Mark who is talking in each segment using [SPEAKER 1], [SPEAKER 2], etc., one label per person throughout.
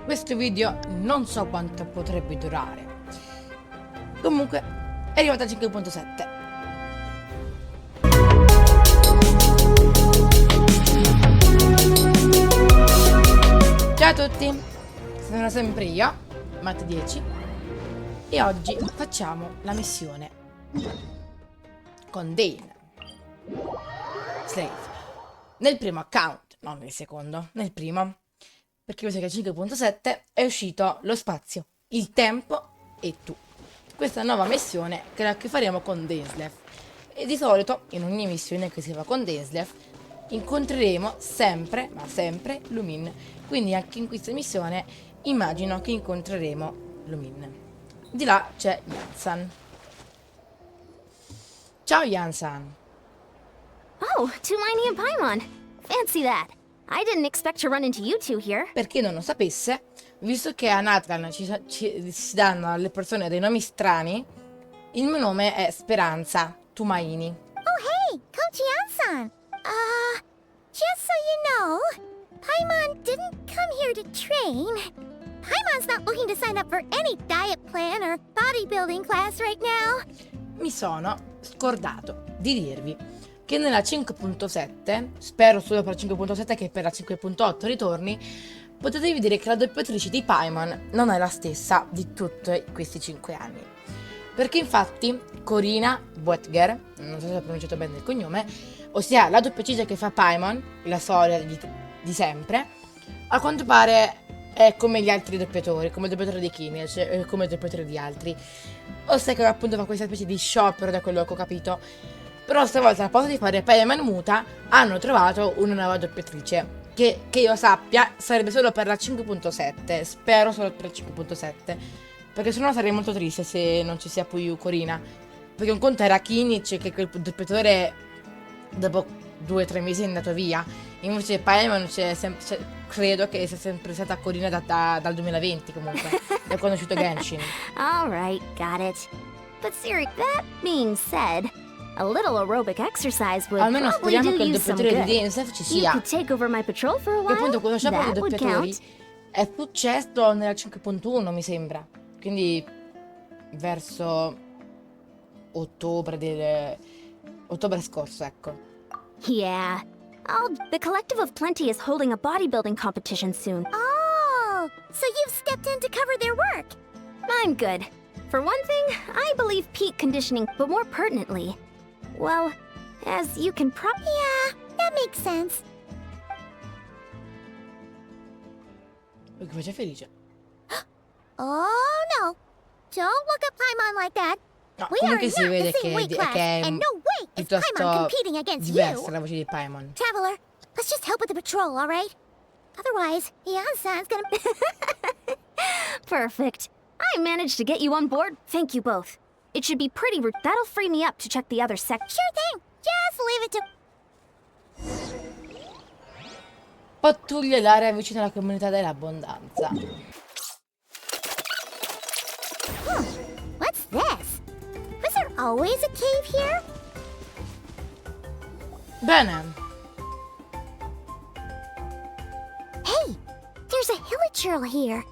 [SPEAKER 1] Questo video non so quanto potrebbe durare. Comunque è arrivato al 5.7. Ciao a tutti, sono sempre io, Matt10, e oggi facciamo la missione con Dain Slave nel primo account, non nel secondo, nel primo, perché mi sa che al 5.7 è uscito lo spazio, il tempo e tu. Questa è una nuova missione che faremo con Direidyth. E di solito in ogni missione che si fa con Direidyth incontreremo sempre, ma sempre, Lumine. Quindi anche in questa missione immagino che incontreremo Lumine. Di là c'è Yansan. Ciao Yansan.
[SPEAKER 2] Oh, Lumine and Paimon. Fancy that. I didn't expect to run into you two here.
[SPEAKER 1] Per chi non lo sapesse, visto che a Nathan si danno alle persone dei nomi strani, il mio nome è Speranza Tumaini.
[SPEAKER 3] Oh, hey, Coach Yansan. Just so you know, Paimon didn't come here to train. Paimon's not looking to sign up for any diet plan or bodybuilding class right now.
[SPEAKER 1] Mi sono scordato di dirvi che nella 5.7, spero solo per la 5.7 che per la 5.8 ritorni, potete vedere che la doppiatrice di Paimon non è la stessa di tutti questi 5 anni. Perché infatti Corina Boetger, non so se ho pronunciato bene il cognome, ossia la doppiatrice che fa Paimon, la storia di sempre, a quanto pare è come gli altri doppiatori, come il doppiatore di Kimi, cioè come il doppiatore di altri. Ossia che appunto fa questa specie di sciopero, da quello che ho capito. Però stavolta al posto di fare Paimon muta hanno trovato una nuova doppiatrice che io sappia sarebbe solo per la 5.7, spero solo per la 5.7, perché sennò sarei molto triste se non ci sia più Corina, perché un conto era Kinich che quel doppiatore dopo 2 o 3 mesi è andato via, invece Paimon credo che sia sempre stata Corina dal 2020 comunque, da quando è uscito Genshin.
[SPEAKER 2] Alright, got it. But Siri, that being said, a little aerobic exercise would
[SPEAKER 1] Almeno
[SPEAKER 2] probably
[SPEAKER 1] speriamo
[SPEAKER 2] do
[SPEAKER 1] che il
[SPEAKER 2] you some
[SPEAKER 1] doppiatore di
[SPEAKER 2] good.
[SPEAKER 1] Direidyth ci
[SPEAKER 2] You
[SPEAKER 1] sia.
[SPEAKER 2] could take over my patrol for a
[SPEAKER 1] Che
[SPEAKER 2] while.
[SPEAKER 1] appunto questo sciopero dei
[SPEAKER 2] That would
[SPEAKER 1] doppiatori
[SPEAKER 2] count.
[SPEAKER 1] è successo nella 5.1 mi sembra, quindi verso ottobre scorso, ecco.
[SPEAKER 2] Yeah. Oh, the Collective of Plenty is holding a bodybuilding competition soon.
[SPEAKER 3] Oh, so you've stepped in to cover their work.
[SPEAKER 2] I'm good. For one thing, I believe peak conditioning, but more pertinently, well, as you can
[SPEAKER 3] Yeah, that makes sense.
[SPEAKER 1] Perché faccia felice.
[SPEAKER 3] Oh, no. Don't look at Paimon like that.
[SPEAKER 1] No,
[SPEAKER 3] We are
[SPEAKER 1] comunque
[SPEAKER 3] not
[SPEAKER 1] si vede
[SPEAKER 3] the same weight
[SPEAKER 1] che
[SPEAKER 3] class,
[SPEAKER 1] è
[SPEAKER 3] and no way is Paimon
[SPEAKER 1] piuttosto
[SPEAKER 3] competing against
[SPEAKER 1] diversa
[SPEAKER 3] you.
[SPEAKER 1] la voce di Paimon.
[SPEAKER 3] Traveler, let's just help with the patrol, all right? Otherwise, Yansan's gonna...
[SPEAKER 2] Perfect. I managed to get you on board. Thank you both. It should be pretty that'll free me up to check the other sections.
[SPEAKER 3] Sure thing. Just leave it to...
[SPEAKER 1] Pattuglia l'area vicino alla comunità dell'abbondanza.
[SPEAKER 3] What's this? Was there always a cave here?
[SPEAKER 1] Bene.
[SPEAKER 3] Hey, there's a hilichurl here.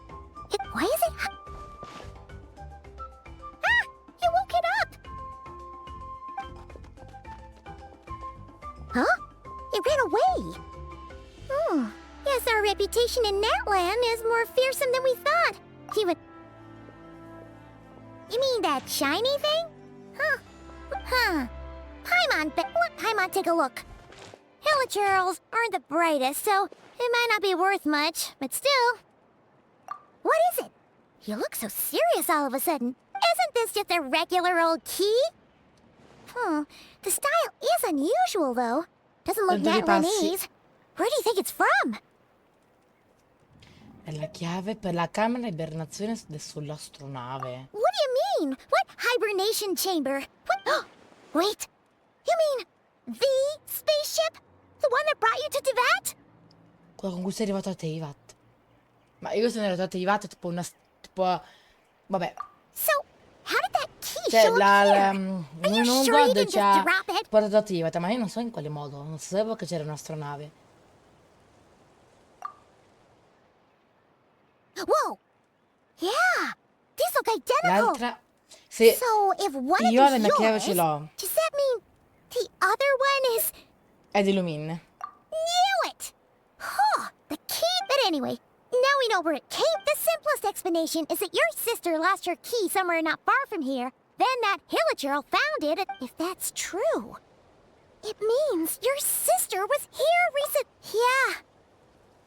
[SPEAKER 3] Why is it... Ah! You woke it up! Huh? It ran away. Yes, our reputation in Natland is more fearsome than we thought. You mean that shiny thing? Huh. Paimon, let Paimon take a look. Hilichurls aren't the brightest, so it might not be worth much, but still. What is it? You look so serious all of a sudden. Isn't this just a regular old key? The style is unusual, though. Doesn't look
[SPEAKER 1] Tanto che passi.
[SPEAKER 3] Natlandese. Where do you think it's from?
[SPEAKER 1] È la chiave per la camera di ibernazione sull'astronave.
[SPEAKER 3] What do you mean? What hibernation chamber? What? Wait. You mean the spaceship? The one that brought you to Teyvat?
[SPEAKER 1] Quella con cui sei arrivato a Teyvat. Ma io sono arrivato a Teyvat tipo vabbè.
[SPEAKER 3] So, how did that key
[SPEAKER 1] Cioè
[SPEAKER 3] show up here? Are you
[SPEAKER 1] non
[SPEAKER 3] sure you
[SPEAKER 1] God
[SPEAKER 3] didn't
[SPEAKER 1] ci ha
[SPEAKER 3] just drop it?
[SPEAKER 1] portato a Teyvat, ma io non so in quale modo. Non sapevo che c'era un'astronave.
[SPEAKER 3] Yeah, these look identical.
[SPEAKER 1] L'altra... Se
[SPEAKER 3] So if one of
[SPEAKER 1] io la
[SPEAKER 3] them's
[SPEAKER 1] mia chiave
[SPEAKER 3] yours,
[SPEAKER 1] ce l'ho.
[SPEAKER 3] does that mean the other one is...
[SPEAKER 1] È di Lumine.
[SPEAKER 3] Knew it! Huh, the key... But anyway, now we know where it came. The simplest explanation is that your sister lost her key somewhere not far from here. Then that Hilichurl found it. If that's true, it means your sister was here recent... Yeah.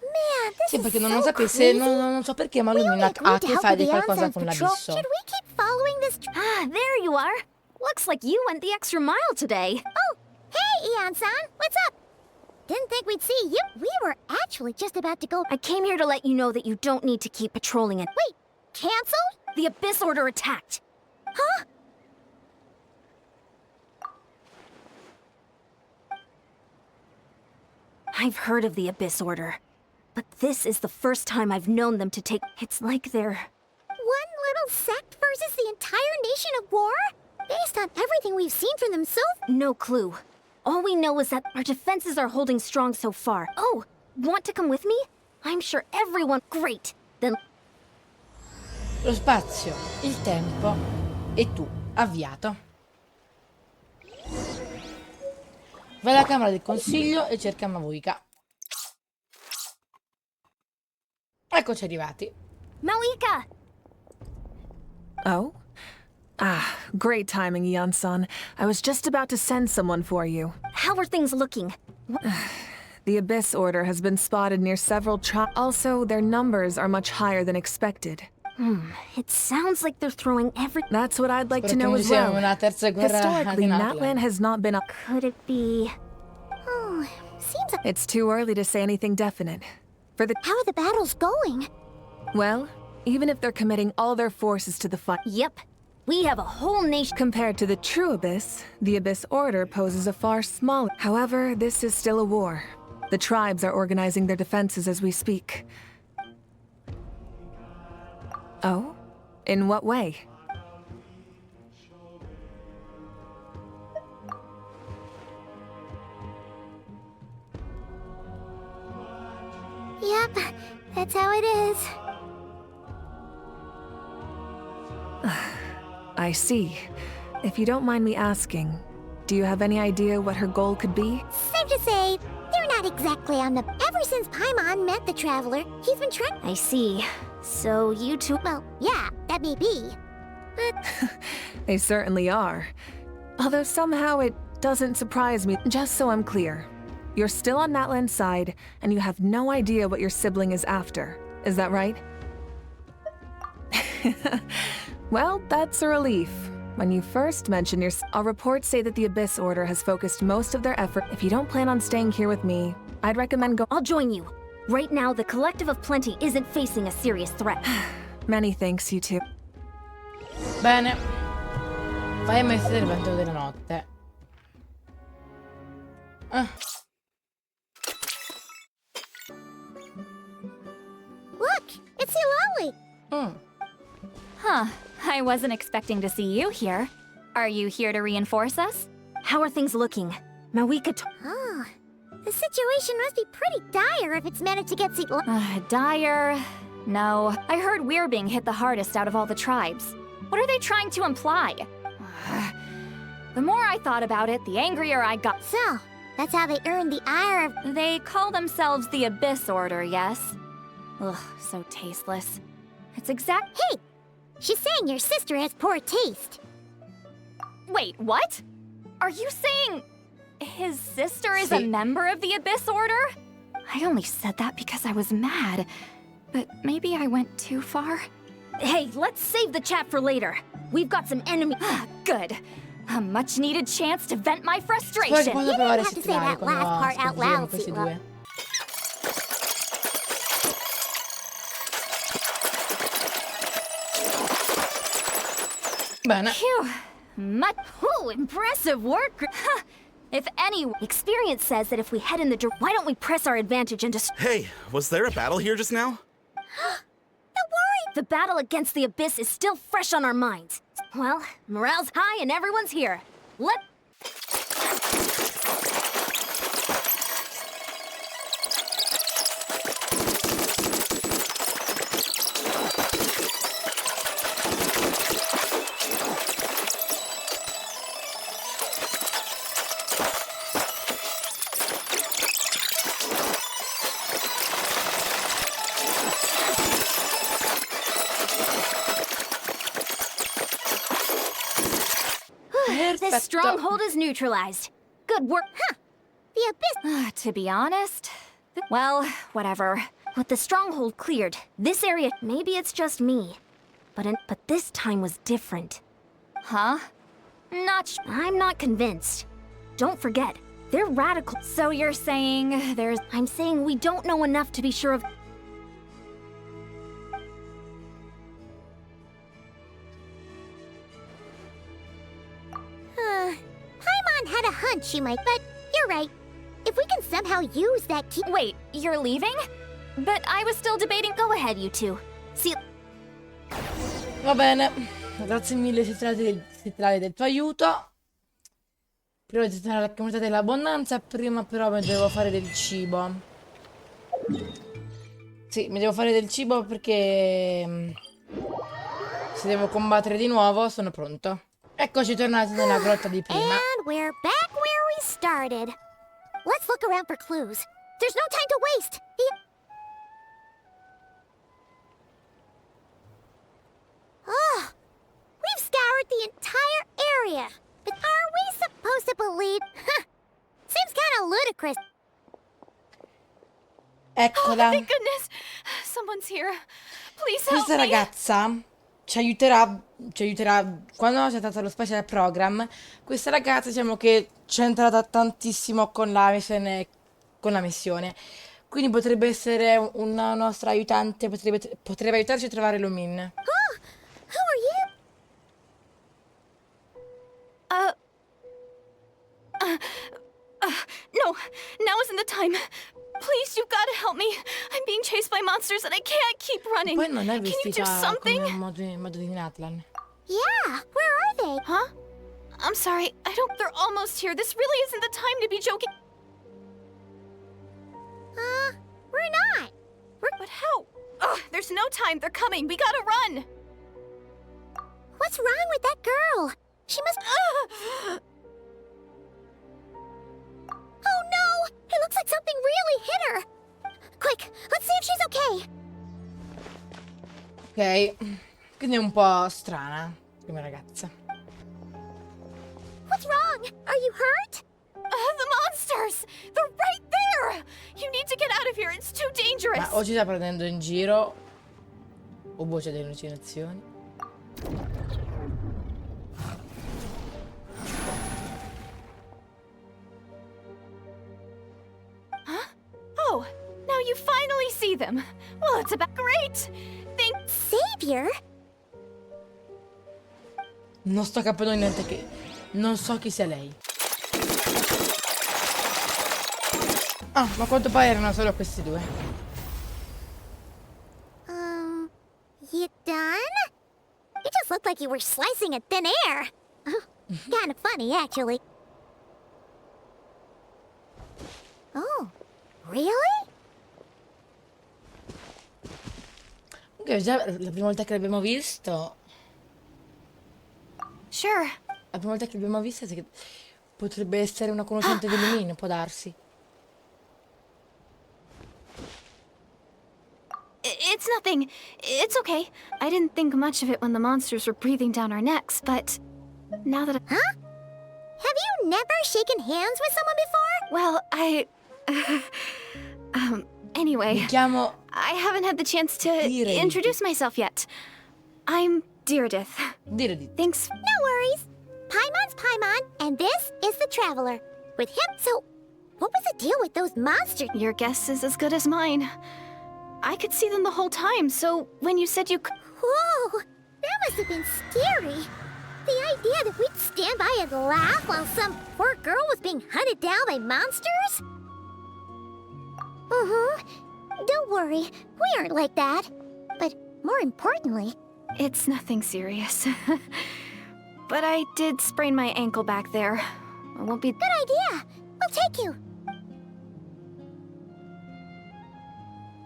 [SPEAKER 3] Man, this
[SPEAKER 1] Sì,
[SPEAKER 3] is
[SPEAKER 1] perché
[SPEAKER 3] so
[SPEAKER 1] non sapesse,
[SPEAKER 3] crazy.
[SPEAKER 1] non so perché, ma
[SPEAKER 3] We
[SPEAKER 1] Lumine
[SPEAKER 3] only
[SPEAKER 1] ha a
[SPEAKER 3] agreed to
[SPEAKER 1] che
[SPEAKER 3] help
[SPEAKER 1] fare
[SPEAKER 3] with
[SPEAKER 1] di
[SPEAKER 3] the
[SPEAKER 1] qualcosa
[SPEAKER 3] Onsen
[SPEAKER 1] con
[SPEAKER 3] patrol.
[SPEAKER 1] l'abisso.
[SPEAKER 3] Should we keep following this...
[SPEAKER 2] Ah, there you are. Looks like you went the extra mile today.
[SPEAKER 3] Oh, hey, Eon-san, what's up? Didn't think we'd see you. We were actually just about to go...
[SPEAKER 2] I came here to let you know that you don't need to keep patrolling it.
[SPEAKER 3] Wait, canceled?
[SPEAKER 2] The Abyss Order attacked.
[SPEAKER 3] Huh?
[SPEAKER 2] I've heard of the Abyss Order, but this is the first time I've known them to take... It's like they're...
[SPEAKER 3] One little sect versus the entire nation of war? Based on everything we've seen from them so...
[SPEAKER 2] No clue. All we know is that our defenses are holding strong so far. Oh, want to come with me? I'm sure everyone... Great! Then...
[SPEAKER 1] Lo spazio, il tempo e tu, avviato. Vai alla camera del consiglio e cerca Mavuika. Eccoci arrivati.
[SPEAKER 2] Malika!
[SPEAKER 4] Oh? Ah, great timing, Eon-san. I was just about to send someone for you.
[SPEAKER 2] How are things looking?
[SPEAKER 4] The Abyss Order has been spotted near several Also, their numbers are much higher than expected.
[SPEAKER 2] It sounds like they're throwing every...
[SPEAKER 4] That's what I'd like
[SPEAKER 1] Spero
[SPEAKER 4] to
[SPEAKER 1] che
[SPEAKER 4] know
[SPEAKER 1] non
[SPEAKER 4] as
[SPEAKER 1] sia
[SPEAKER 4] well.
[SPEAKER 1] una terza guerra
[SPEAKER 4] Historically,
[SPEAKER 1] in
[SPEAKER 4] Natlan
[SPEAKER 1] Outland.
[SPEAKER 4] has not been...
[SPEAKER 2] Could it be...
[SPEAKER 3] Oh, seems like...
[SPEAKER 4] It's too early to say anything definite. For the...
[SPEAKER 3] How are the battles going?
[SPEAKER 4] Well, even if they're committing all their forces to the fight...
[SPEAKER 2] Yep. We have a whole nation...
[SPEAKER 4] Compared to the true Abyss, the Abyss Order poses a far smaller... However, this is still a war. The tribes are organizing their defenses as we speak. Oh? In what way?
[SPEAKER 3] Yep, that's how it is.
[SPEAKER 4] I see. If you don't mind me asking, do you have any idea what her goal could be?
[SPEAKER 3] Safe to say, they're not exactly on the... Ever since Paimon met the Traveler, he's been trying...
[SPEAKER 2] I see. So you two...
[SPEAKER 3] Well, yeah, that may be. But
[SPEAKER 4] They certainly are. Although somehow it doesn't surprise me. Just so I'm clear, you're still on Natlan's side, and you have no idea what your sibling is after. Is that right? Well, that's a relief. When you first mentioned our reports say that the Abyss Order has focused most of their effort. If you don't plan on staying here with me, I'd recommend
[SPEAKER 2] I'll join you. Right now, the Collective of Plenty isn't facing a serious threat.
[SPEAKER 4] Many thanks, you two.
[SPEAKER 1] Bene. Fai a mettere il vento della notte. Ah.
[SPEAKER 3] look, it's Hilali.
[SPEAKER 5] Huh. I wasn't expecting to see you here. Are you here to reinforce us?
[SPEAKER 2] How are things looking? Malika
[SPEAKER 3] Oh, the situation must be pretty dire if it's managed to get
[SPEAKER 5] Dire? No. I heard we're being hit the hardest out of all the tribes. What are they trying to imply? The more I thought about it, the angrier I got.
[SPEAKER 3] So, that's how they earned the ire of...
[SPEAKER 5] They call themselves the Abyss Order, yes? Ugh, so tasteless. It's exact-
[SPEAKER 3] Hey! She's saying your sister has poor taste.
[SPEAKER 5] Wait, what? Are you saying his sister is a
[SPEAKER 1] Sí.
[SPEAKER 5] member of the Abyss Order? I only said that because I was mad. But maybe I went too far?
[SPEAKER 2] Hey, let's save the chat for later. We've got some enemy...
[SPEAKER 5] Good. A much-needed chance to vent my
[SPEAKER 1] Spero che
[SPEAKER 5] frustration.
[SPEAKER 1] possa provare a
[SPEAKER 3] have to say
[SPEAKER 1] settimane
[SPEAKER 3] that
[SPEAKER 1] quando
[SPEAKER 3] last part out
[SPEAKER 1] sconfiggeremo
[SPEAKER 3] loud,
[SPEAKER 1] questi
[SPEAKER 3] Sila.
[SPEAKER 1] due. Bene.
[SPEAKER 5] Phew. Much.
[SPEAKER 2] Ooh, impressive work!
[SPEAKER 5] If any...
[SPEAKER 2] Experience says that if we head in the why don't we press our advantage and
[SPEAKER 6] Hey, was there a battle here just now?
[SPEAKER 2] The battle against the Abyss is still fresh on our minds. Well, morale's high and everyone's here. Let... This stronghold is neutralized. Good work. Huh.
[SPEAKER 3] The abyss.
[SPEAKER 5] To be honest, well, whatever.
[SPEAKER 2] With the stronghold cleared, this area, maybe it's just me. But this time was different.
[SPEAKER 5] Huh?
[SPEAKER 2] I'm not convinced. Don't forget, they're radical.
[SPEAKER 5] So you're saying there's...
[SPEAKER 2] I'm saying we don't know enough to be sure of...
[SPEAKER 3] Paimon had a hunch she might, but you're right. If we can somehow use that key...
[SPEAKER 5] Wait, you're leaving? But I was still debating...
[SPEAKER 2] Go ahead, you two. See...
[SPEAKER 1] Va bene, grazie mille Citrale del tuo aiuto. Prima di tornare alla comunità dell'abbondanza, prima però mi devo fare del cibo. Sì, mi devo fare del cibo perché se devo combattere di nuovo sono pronto. Eccoci tornati nella grotta di prima.
[SPEAKER 3] And we're back where we started. Let's look around for clues. There's no time to waste. Oh, we've scoured the entire area. But are we supposed to believe? Seems kind of ludicrous.
[SPEAKER 1] Eccola.
[SPEAKER 5] Thank goodness! Someone's here. Please help
[SPEAKER 1] Questa
[SPEAKER 5] me.
[SPEAKER 1] ragazza ci aiuterà quando c'è stato lo special program. Questa ragazza diciamo che c'è entrata tantissimo con la missione. Quindi potrebbe essere una nostra aiutante, potrebbe aiutarci a trovare Lumine.
[SPEAKER 3] Oh, who are you?
[SPEAKER 5] No, now isn't the time. Please, you've got to help me. I'm being chased by monsters and I can't keep running.
[SPEAKER 1] Poi non è
[SPEAKER 5] Can you do
[SPEAKER 1] vestita
[SPEAKER 5] something?
[SPEAKER 1] come modo di Natlan.
[SPEAKER 3] Yeah, where are they?
[SPEAKER 5] Huh? I'm sorry, they're almost here. This really isn't the time to be joking.
[SPEAKER 3] We're not.
[SPEAKER 5] But how? Ugh, there's no time. They're coming. We gotta run.
[SPEAKER 3] What's wrong with that girl? She must... Oh no! It looks like something really hit her. Quick, let's see if she's okay.
[SPEAKER 1] Ok, quindi è un po' strana come ragazza.
[SPEAKER 3] What's wrong? Are you hurt?
[SPEAKER 5] The monsters! They're right there! You need to get out of here. It's too dangerous.
[SPEAKER 1] Ma o ci sta prendendo in giro o boh, c'è delle allucinazioni.
[SPEAKER 5] Oh, now you finally see them. Well, it's about great.
[SPEAKER 3] Savior?
[SPEAKER 1] Non sto capendo niente che... Non so chi sia lei. Ah, ma a quanto pare erano solo questi due.
[SPEAKER 3] You done? You just looked like you were slicing at thin air. Kind of funny, actually. Oh, really?
[SPEAKER 1] Ok, già la prima volta che l'abbiamo visto...
[SPEAKER 5] Sure.
[SPEAKER 1] La prima volta che l'abbiamo vista potrebbe essere una conoscente di Lumine, può darsi.
[SPEAKER 5] It's nothing. It's okay. I didn't think much of it when the monsters were breathing down our necks, but now that
[SPEAKER 3] Huh? Have you never shaken hands with someone before?
[SPEAKER 5] Well, anyway,
[SPEAKER 1] Mi chiamo...
[SPEAKER 5] I haven't had the chance to
[SPEAKER 1] Direidyth.
[SPEAKER 5] introduce myself yet. I'm Direidyth.
[SPEAKER 1] Direidyth.
[SPEAKER 5] Thanks.
[SPEAKER 3] No worries. Paimon's Paimon, and this is the Traveler. With him, so what was the deal with those monsters?
[SPEAKER 5] Your guess is as good as mine. I could see them the whole time, so when you said you could...
[SPEAKER 3] Whoa, that must have been scary. The idea that we'd stand by and laugh while some poor girl was being hunted down by monsters? Don't worry, we aren't like that. But more importantly...
[SPEAKER 5] It's nothing serious. But I did sprain my ankle back there. I won't be...
[SPEAKER 3] Good idea! We'll take you!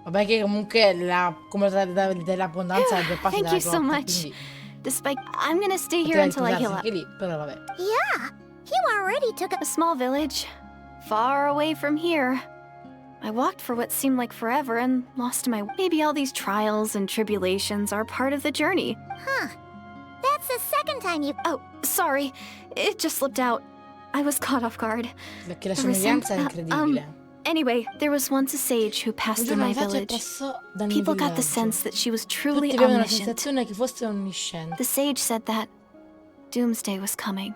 [SPEAKER 1] Vabbè che comunque la comunità dell'abbondanza è due passi
[SPEAKER 5] Thank
[SPEAKER 1] dalla
[SPEAKER 5] you so
[SPEAKER 1] grotta,
[SPEAKER 5] much.
[SPEAKER 1] quindi
[SPEAKER 5] Despite... I'm gonna stay here
[SPEAKER 1] poteva
[SPEAKER 5] until I heal
[SPEAKER 1] riposarsi
[SPEAKER 5] up.
[SPEAKER 1] anche lì, però vabbè.
[SPEAKER 3] Yeah, you already took a...
[SPEAKER 5] A small village, far away from here. I walked for what seemed like forever and lost my... Maybe all these trials and tribulations are part of the journey.
[SPEAKER 3] Huh. That's the second one time you...
[SPEAKER 5] Oh, sorry. It just slipped out. I was caught off guard.
[SPEAKER 1] Perché la
[SPEAKER 5] There was some-
[SPEAKER 1] somiglianza è incredibile.
[SPEAKER 5] Anyway, there was once a sage who
[SPEAKER 1] Un
[SPEAKER 5] passed through
[SPEAKER 1] giorno
[SPEAKER 5] my
[SPEAKER 1] un saggio
[SPEAKER 5] village.
[SPEAKER 1] passò dal mio
[SPEAKER 5] People got the
[SPEAKER 1] villaggio.
[SPEAKER 5] sense that she was truly
[SPEAKER 1] Tutti avevano la
[SPEAKER 5] omniscient.
[SPEAKER 1] sensazione che fosse onnisciente.
[SPEAKER 5] The sage said that doomsday was coming.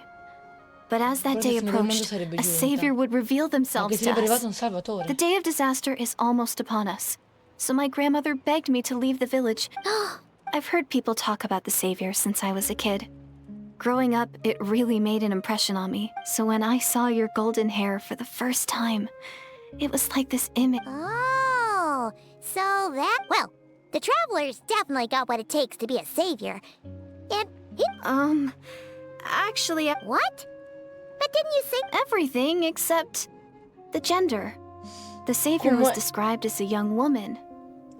[SPEAKER 5] But as that
[SPEAKER 1] Quello che
[SPEAKER 5] day
[SPEAKER 1] fine del mondo
[SPEAKER 5] approached,
[SPEAKER 1] sarebbe
[SPEAKER 5] a
[SPEAKER 1] giunta.
[SPEAKER 5] savior would reveal
[SPEAKER 1] Ma che
[SPEAKER 5] themselves to
[SPEAKER 1] sarebbe arrivato
[SPEAKER 5] us.
[SPEAKER 1] un salvatore.
[SPEAKER 5] The day of disaster is almost upon us. So my grandmother begged me to leave the village. I've heard people talk about the savior since I was a kid. Growing up, it really made an impression on me. So when I saw your golden hair for the first time, it was like this image.
[SPEAKER 3] Oh, so that... Well, the Traveler's definitely got what it takes to be a savior. And it...
[SPEAKER 5] Actually,
[SPEAKER 3] What? But didn't you say...
[SPEAKER 5] everything except the gender. The savior was
[SPEAKER 1] Come-
[SPEAKER 5] described as a young woman.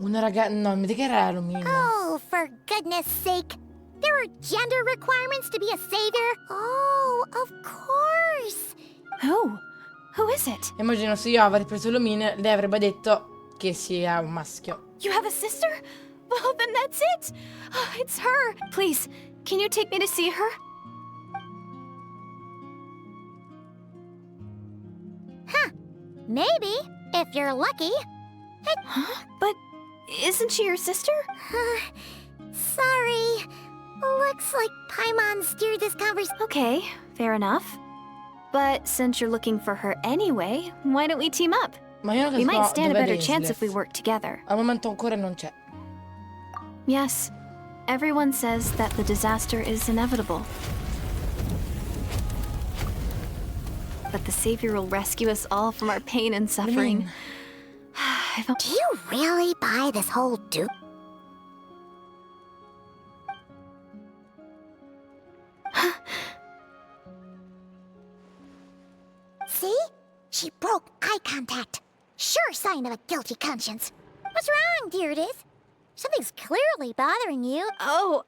[SPEAKER 1] Una ragazza... No, mi dica che era Lumine.
[SPEAKER 3] Oh, for goodness sake. There are gender requirements to be a savior? Oh, of course.
[SPEAKER 5] Who is it?
[SPEAKER 1] Immagino se io avrei preso Lumine, lei avrebbe detto che sia un maschio.
[SPEAKER 5] You have a sister? Well, then that's it. Oh, it's her. Please, can you take me to see her?
[SPEAKER 3] Maybe, if you're lucky.
[SPEAKER 5] Huh? But isn't she your sister?
[SPEAKER 3] Sorry. Looks like Paimon steered this conversation.
[SPEAKER 5] Okay, fair enough. But since you're looking for her anyway, why don't we team up?
[SPEAKER 1] Ma io non
[SPEAKER 5] We
[SPEAKER 1] so
[SPEAKER 5] might stand a
[SPEAKER 1] dov'è
[SPEAKER 5] better chance if we
[SPEAKER 1] Direidyth.
[SPEAKER 5] work together.
[SPEAKER 1] Al momento ancora non c'è.
[SPEAKER 5] Yes, everyone says that the disaster is inevitable. But the savior will rescue us all from our pain and suffering.
[SPEAKER 1] Lumine.
[SPEAKER 3] Do you really buy this whole See? She broke eye contact. Sure sign of a guilty conscience. What's wrong, Direidyth? Something's clearly bothering you.
[SPEAKER 5] Oh,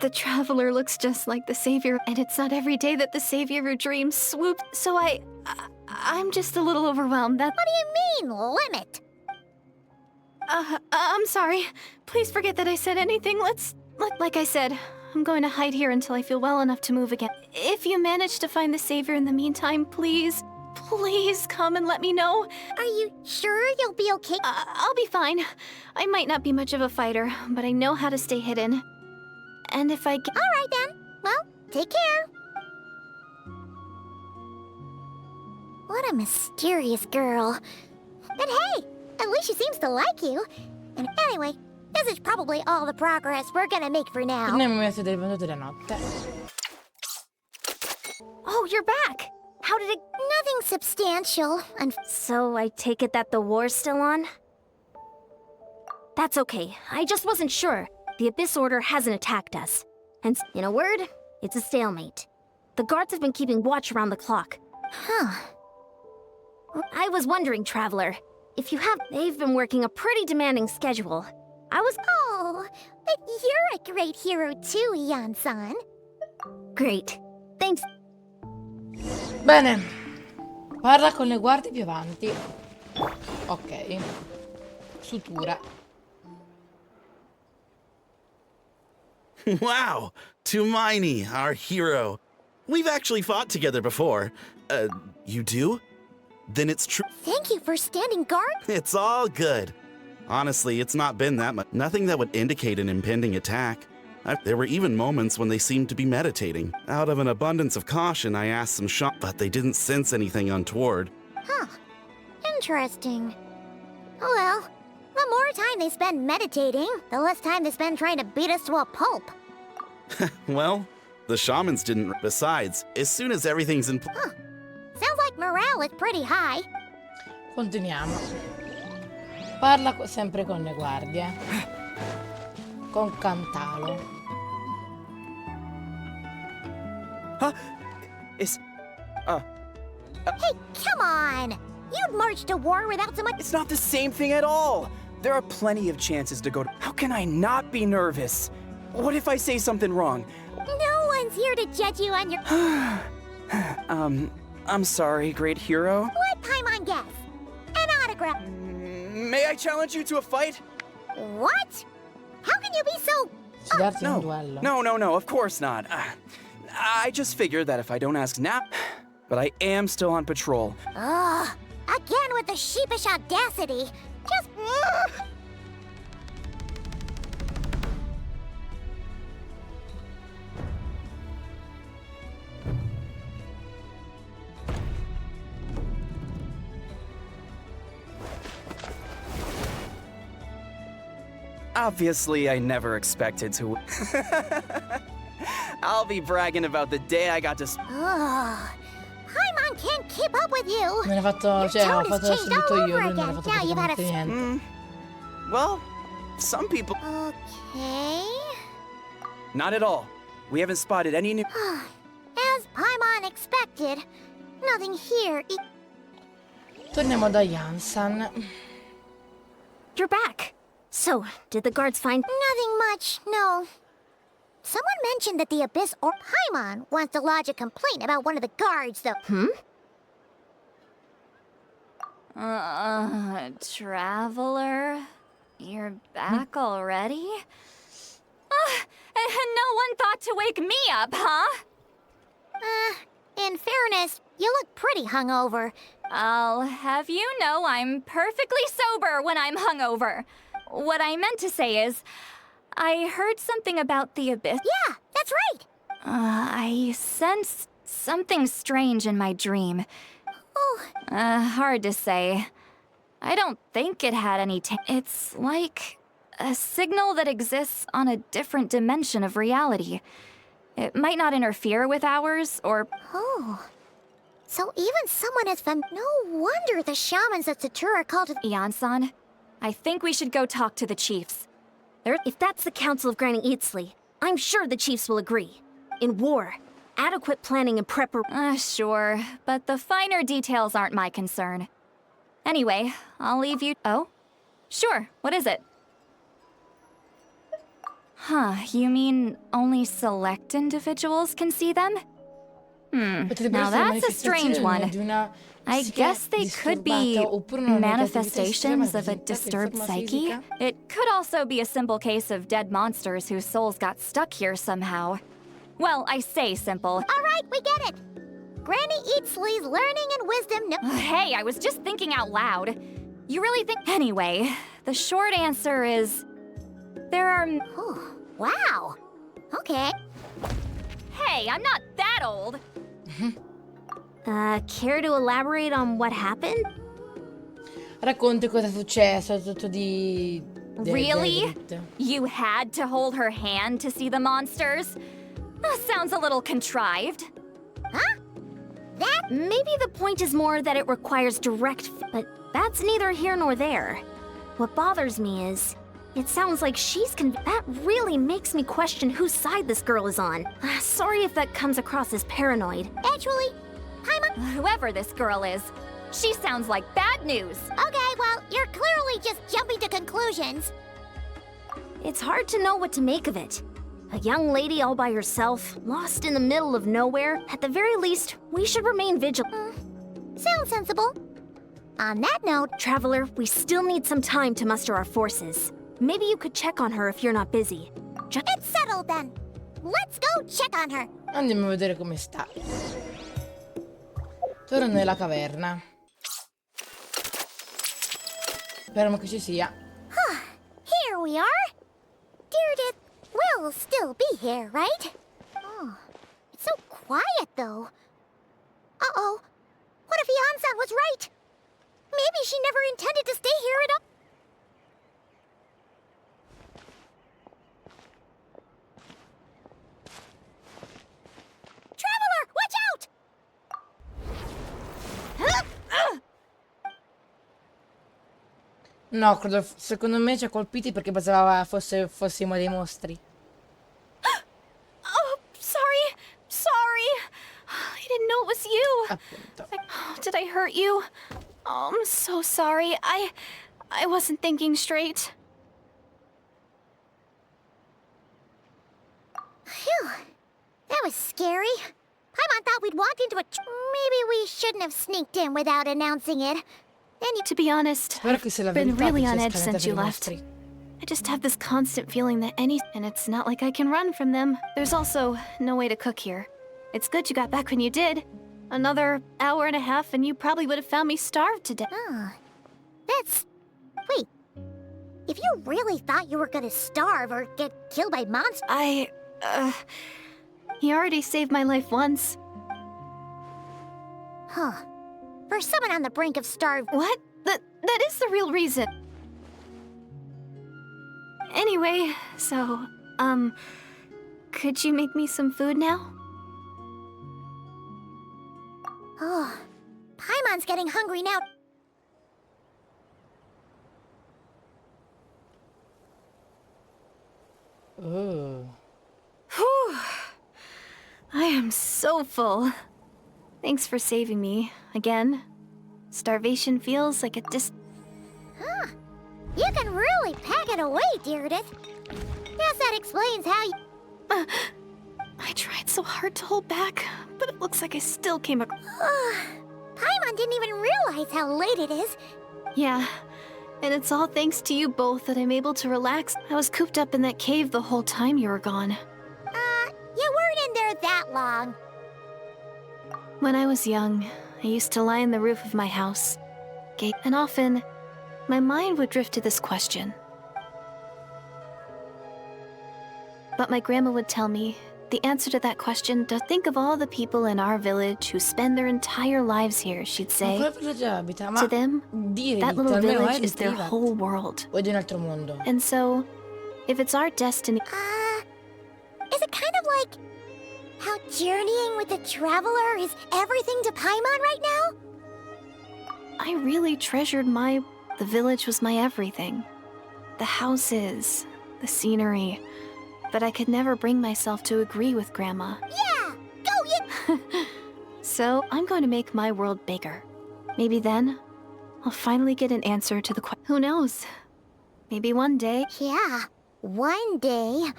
[SPEAKER 5] the traveler looks just like the savior, and it's not every day that the savior of dreams swoops. So I'm just a little overwhelmed. That
[SPEAKER 3] What do you mean, limit?
[SPEAKER 5] I'm sorry. Please forget that I said anything. Like I said, I'm going to hide here until I feel well enough to move again. If you manage to find the savior in the meantime, please come and let me know.
[SPEAKER 3] Are you sure you'll be okay?
[SPEAKER 5] I'll be fine. I might not be much of a fighter, but I know how to stay hidden. And if I get...
[SPEAKER 3] All right then. Well, take care. What a mysterious girl. But hey, at least she seems to like you. And anyway, this is probably all the progress we're gonna make for now.
[SPEAKER 1] Torniamo ai metodi del venduto della notte.
[SPEAKER 5] Oh, you're back! How did it...
[SPEAKER 3] Nothing substantial. And
[SPEAKER 2] So I take it that the war's still on? That's okay. I just wasn't sure. The Abyss Order hasn't attacked us. And in a word, it's a stalemate. The guards have been keeping watch around the clock.
[SPEAKER 3] huh.
[SPEAKER 2] I was wondering, Traveler, if you have... They've been working a pretty demanding schedule. I was...
[SPEAKER 3] Oh, but you're a great hero too, Ian-san.
[SPEAKER 2] Great. Thanks.
[SPEAKER 1] Bene. Parla con le guardie più avanti. Ok. Sutura.
[SPEAKER 6] Wow! Tumaini, our hero. We've actually fought together before. You do? Then it's true.
[SPEAKER 3] Thank you for standing guard.
[SPEAKER 6] It's all good. Honestly, it's not been that much. Nothing that would indicate an impending attack. There were even moments when they seemed to be meditating. Out of an abundance of caution, I asked some shot, but they didn't sense anything untoward.
[SPEAKER 3] Huh. Interesting. Oh well, the more time they spend meditating, the less time they spend trying to beat us to a pulp.
[SPEAKER 6] Well, the shamans didn't. Besides, as soon as everything's in
[SPEAKER 3] Sounds like morale is pretty high.
[SPEAKER 1] Continuiamo. Parla sempre con le guardie. Con Cantalo.
[SPEAKER 7] Huh? Is...
[SPEAKER 3] Hey, come on! You'd march to war without so much.
[SPEAKER 7] It's not the same thing at all! There are plenty of chances to go to... How can I not be nervous? What if I say something wrong?
[SPEAKER 3] No one's here to judge you on your.
[SPEAKER 7] I'm sorry, great hero.
[SPEAKER 3] Let Paimon guess. An autograph.
[SPEAKER 7] May I challenge you to a fight?
[SPEAKER 3] What? How can you be so
[SPEAKER 1] Sfidarti in un
[SPEAKER 7] No,
[SPEAKER 1] duello.
[SPEAKER 7] no, of course not. I just figured that if I don't ask now, but I am still on patrol.
[SPEAKER 3] Ugh, again with the sheepish audacity. Just.
[SPEAKER 7] Obviously, I never expected to. I'll be bragging about the day I got to.
[SPEAKER 3] Ugh. Paimon can't keep up with you.
[SPEAKER 1] Me l'ha fatto, cioè, ho
[SPEAKER 3] Tone
[SPEAKER 1] fatto
[SPEAKER 3] has changed
[SPEAKER 1] subito
[SPEAKER 3] all
[SPEAKER 1] io,
[SPEAKER 3] over
[SPEAKER 1] lui non ha
[SPEAKER 3] again.
[SPEAKER 1] fatto
[SPEAKER 3] Now you've had
[SPEAKER 1] praticamente
[SPEAKER 3] a.
[SPEAKER 1] niente.
[SPEAKER 7] Well, some people.
[SPEAKER 3] Okay.
[SPEAKER 7] Not at all. We haven't spotted any new.
[SPEAKER 3] As Paimon expected, nothing here.
[SPEAKER 1] Torniamo da Jansan.
[SPEAKER 2] You're back. So, did the guards find...
[SPEAKER 3] Nothing much, no. Someone mentioned that the Abyss or Paimon wants to lodge a complaint about one of the guards, though.
[SPEAKER 5] Traveler? You're back already? And no one thought to wake me up, huh?
[SPEAKER 3] In fairness, you look pretty hungover.
[SPEAKER 5] I'll have you know I'm perfectly sober when I'm hungover. What I meant to say is, I heard something about the Abyss.
[SPEAKER 3] Yeah, that's right.
[SPEAKER 5] I sensed something strange in my dream.
[SPEAKER 3] Oh,
[SPEAKER 5] Hard to say. I don't think it had any It's like a signal that exists on a different dimension of reality. It might not interfere with ours, or...
[SPEAKER 3] oh. So even someone as no wonder the shamans at Satura called it.
[SPEAKER 5] Ian-san, I think we should go talk to the chiefs.
[SPEAKER 2] If that's the Council of Granny Eatsley, I'm sure the chiefs will agree. In war, adequate planning and preparation...
[SPEAKER 5] Sure, but the finer details aren't my concern. Anyway, I'll leave you... Oh? Sure, what is it? Huh, you mean only select individuals can see them?
[SPEAKER 1] Potrebbero
[SPEAKER 5] Now
[SPEAKER 1] essere
[SPEAKER 5] that's a strange one.
[SPEAKER 1] manifestazioni di una
[SPEAKER 5] I
[SPEAKER 1] psiche
[SPEAKER 5] guess they could be
[SPEAKER 1] disturbata, oppure una negatività
[SPEAKER 5] manifestations
[SPEAKER 1] estrema
[SPEAKER 5] of a
[SPEAKER 1] ripresentata in
[SPEAKER 5] disturbed
[SPEAKER 1] forma
[SPEAKER 5] psyche.
[SPEAKER 1] fisica.
[SPEAKER 5] It could also be a simple case of dead monsters whose souls got stuck here somehow. Well, I say simple.
[SPEAKER 3] All right, we get it. Granny Eatsley's learning and wisdom.
[SPEAKER 5] Hey, I was just thinking out loud. You really think... Anyway, the short answer is... There are...
[SPEAKER 3] Oh, wow. Okay.
[SPEAKER 5] Hey, I'm not that old!
[SPEAKER 2] Care to elaborate on what happened?
[SPEAKER 1] Racconti cosa è successo sotto di...
[SPEAKER 5] Really?
[SPEAKER 1] Direidyth.
[SPEAKER 5] You had to hold her hand to see the monsters? Sounds a little contrived.
[SPEAKER 2] Maybe the point is more that it requires but that's neither here nor there. What bothers me is, it sounds like that really makes me question whose side this girl is on. Sorry if that comes across as paranoid.
[SPEAKER 3] Actually, Paimon.
[SPEAKER 5] Whoever this girl is, she sounds like bad news.
[SPEAKER 3] Okay, well, you're clearly just jumping to conclusions.
[SPEAKER 2] It's hard to know what to make of it. A young lady all by herself, lost in the middle of nowhere. At the very least, we should remain vigilant.
[SPEAKER 3] Sounds sensible. On that note,
[SPEAKER 2] Traveler, we still need some time to muster our forces. Maybe you could check on her if you're not busy.
[SPEAKER 3] it's settled then. Let's go check on her.
[SPEAKER 1] Andiamo a vedere come sta. Torno nella caverna. Speriamo che ci sia.
[SPEAKER 3] Here we are. Direidyth will still be here, right? Oh, it's so quiet though. Uh-oh. What if Ian-san was right? Maybe she never intended to stay here at all. Traveler, watch out!
[SPEAKER 1] No, secondo me ci ha colpiti perché pensava fossimo dei mostri.
[SPEAKER 5] Oh, sorry. I didn't know it was you.
[SPEAKER 1] Appunto.
[SPEAKER 5] Did I hurt you? Oh, I'm so sorry. I wasn't thinking straight.
[SPEAKER 3] Phew. That was scary. Paimon thought we'd walked into a... Maybe we shouldn't have sneaked in without announcing it. Then you...
[SPEAKER 5] To be honest,
[SPEAKER 1] Spero che sia la
[SPEAKER 5] I've been
[SPEAKER 1] verità
[SPEAKER 5] really
[SPEAKER 1] che
[SPEAKER 5] on
[SPEAKER 1] c'è
[SPEAKER 5] edge
[SPEAKER 1] scadenza
[SPEAKER 5] since you
[SPEAKER 1] dei
[SPEAKER 5] left.
[SPEAKER 1] mostri.
[SPEAKER 5] I just have this constant feeling that and it's not like I can run from them. There's also no way to cook here. It's good you got back when you did. Another hour and a half and you probably would have found me starved to death.
[SPEAKER 3] Oh, that's... Wait. If you really thought you were gonna starve or get killed by monsters...
[SPEAKER 5] You already saved my life once.
[SPEAKER 3] Huh. For someone on the brink of
[SPEAKER 5] What? That is the real reason. Anyway, so, could you make me some food now?
[SPEAKER 3] Oh, Paimon's getting hungry now.
[SPEAKER 1] Oh.
[SPEAKER 5] Whew. I am so full. Thanks for saving me, again. Starvation feels like a
[SPEAKER 3] Huh. You can really pack it away, Direidyth. Guess that explains how you...
[SPEAKER 5] I tried so hard to hold back, but it looks like I still came across.
[SPEAKER 3] Paimon didn't even realize how late it is.
[SPEAKER 5] Yeah, and it's all thanks to you both that I'm able to relax. I was cooped up in that cave the whole time you were gone.
[SPEAKER 3] You weren't in there that long.
[SPEAKER 5] When I was young, I used to lie on the roof of my house. And often, my mind would drift to this question. But my grandma would tell me, the answer to that question, to think of all the people in our village who spend their entire lives here, she'd
[SPEAKER 1] Ma
[SPEAKER 5] say.
[SPEAKER 1] quella villaggio abita? Ma
[SPEAKER 5] To them,
[SPEAKER 1] Direidyth,
[SPEAKER 5] that little
[SPEAKER 1] almeno
[SPEAKER 5] village is their
[SPEAKER 1] Direidyth.
[SPEAKER 5] whole world.
[SPEAKER 1] O è di un altro mondo?
[SPEAKER 5] And so, if it's our destiny...
[SPEAKER 3] Is it kind of like how journeying with the traveler is everything to Paimon right now?
[SPEAKER 5] I really treasured the village was my everything. The houses, the scenery. But I could never bring myself to agree with Grandma.
[SPEAKER 3] Yeah! Go you...
[SPEAKER 5] So I'm going to make my world bigger. Maybe then, I'll finally get an answer to the question. Who knows? Maybe one day...
[SPEAKER 3] Yeah, one day.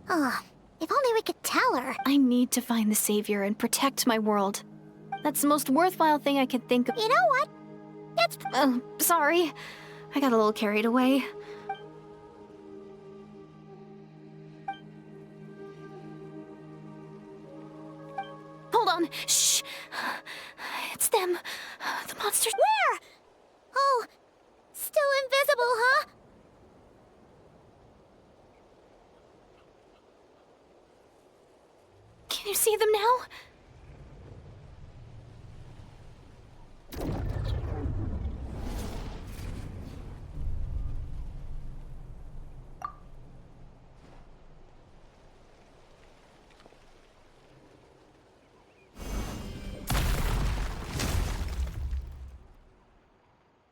[SPEAKER 3] Oh, if only we could tell her.
[SPEAKER 5] I need to find the savior and protect my world. That's the most worthwhile thing I could think of.
[SPEAKER 3] You know what? It's...
[SPEAKER 5] Sorry. I got a little carried away. Hold on. Shh. It's them. The monsters.
[SPEAKER 3] Where? Oh, still invisible, huh?
[SPEAKER 5] Can you see them now?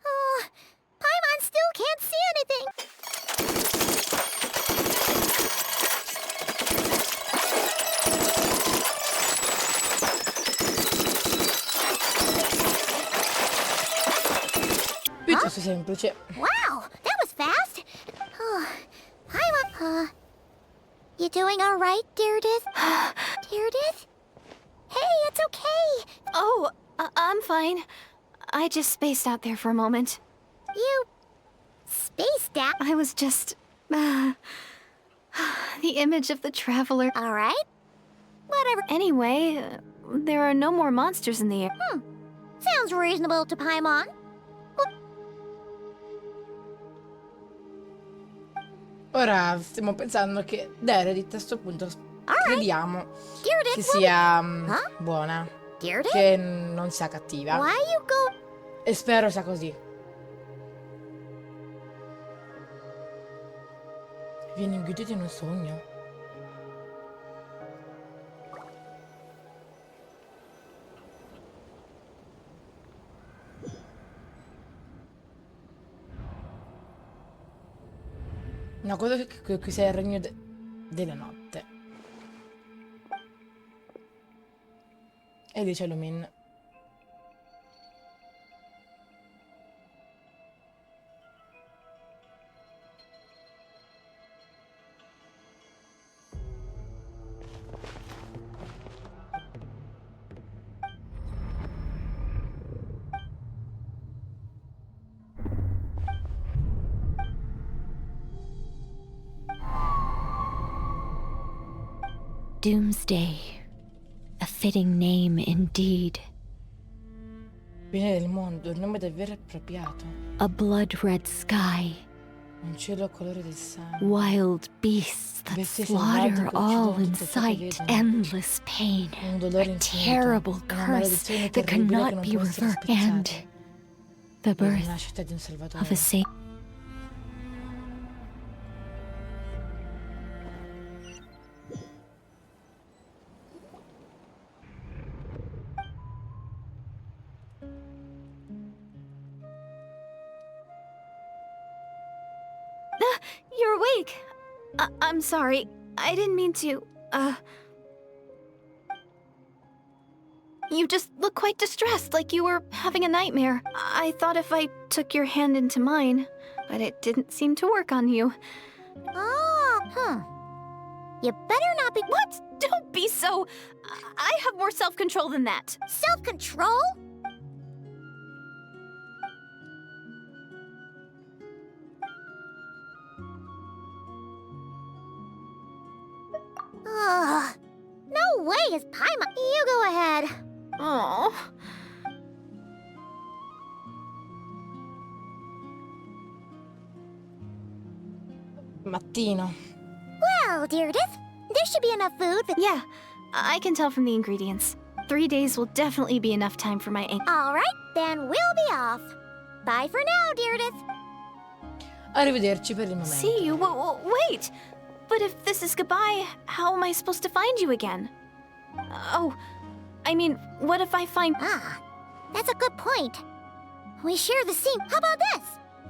[SPEAKER 3] Oh, Paimon still can't see anything.
[SPEAKER 1] Piuttosto semplice.
[SPEAKER 3] Wow, that was fast. Oh, Paimon, you doing all right, Direidyth? Direidyth? Hey, it's okay.
[SPEAKER 5] Oh, I'm fine. I just spaced out there for a moment.
[SPEAKER 3] You spaced out.
[SPEAKER 5] I was just... the image of the traveler.
[SPEAKER 3] All right. Whatever.
[SPEAKER 5] Anyway, there are no more monsters in the air.
[SPEAKER 3] Sounds reasonable to Paimon.
[SPEAKER 1] Ora stiamo pensando che Direidyth a questo punto crediamo
[SPEAKER 3] Direidyth,
[SPEAKER 1] che sia
[SPEAKER 3] Huh?
[SPEAKER 1] buona,
[SPEAKER 3] Direidyth?
[SPEAKER 1] che non sia cattiva.
[SPEAKER 3] Why you go...
[SPEAKER 1] E spero sia così. Viene inghiottito in un sogno. No, quello che qui sia il regno della notte. E dice Lumine.
[SPEAKER 8] Doomsday. A fitting name indeed.
[SPEAKER 1] Fine del mondo, il nome davvero appropriato.
[SPEAKER 8] A blood-red sky.
[SPEAKER 1] Un cielo colore del sangue.
[SPEAKER 8] Wild beasts that
[SPEAKER 1] Bestie
[SPEAKER 8] slaughter
[SPEAKER 1] selvatiche
[SPEAKER 8] all
[SPEAKER 1] uccidono
[SPEAKER 8] in
[SPEAKER 1] tutto ciò che
[SPEAKER 8] sight.
[SPEAKER 1] vedono.
[SPEAKER 8] Endless pain.
[SPEAKER 1] Un dolore
[SPEAKER 8] A
[SPEAKER 1] infinito,
[SPEAKER 8] terrible
[SPEAKER 1] una
[SPEAKER 8] curse
[SPEAKER 1] maledizione
[SPEAKER 8] that
[SPEAKER 1] terribile che
[SPEAKER 8] cannot
[SPEAKER 1] non
[SPEAKER 8] be
[SPEAKER 1] può essere
[SPEAKER 8] reversed. And
[SPEAKER 1] spezzata.
[SPEAKER 8] the
[SPEAKER 1] La
[SPEAKER 8] birth
[SPEAKER 1] nascita di un
[SPEAKER 8] of a
[SPEAKER 1] salvatore.
[SPEAKER 8] saint.
[SPEAKER 5] You're awake. I'm sorry. I didn't mean to, You just look quite distressed, like you were having a nightmare. I thought if I took your hand into mine, but it didn't seem to work on you.
[SPEAKER 3] You better not be—
[SPEAKER 5] What? Don't be so... I have more self-control than that.
[SPEAKER 3] Self-control? Ugh. No way is Paimon— You go ahead.
[SPEAKER 5] Oh.
[SPEAKER 1] Mattino.
[SPEAKER 3] Well, Direidyth, there should be enough food for—
[SPEAKER 5] Yeah, I can tell from the ingredients. 3 days will definitely be enough time for my ankle.
[SPEAKER 3] All right, then we'll be off. Bye for now, Direidyth.
[SPEAKER 1] Arrivederci per il momento.
[SPEAKER 5] See you? Wait! But if this is goodbye, how am I supposed to find you again? Oh, I mean, what if I find...
[SPEAKER 3] Ah, that's a good point. We share the same— How about this?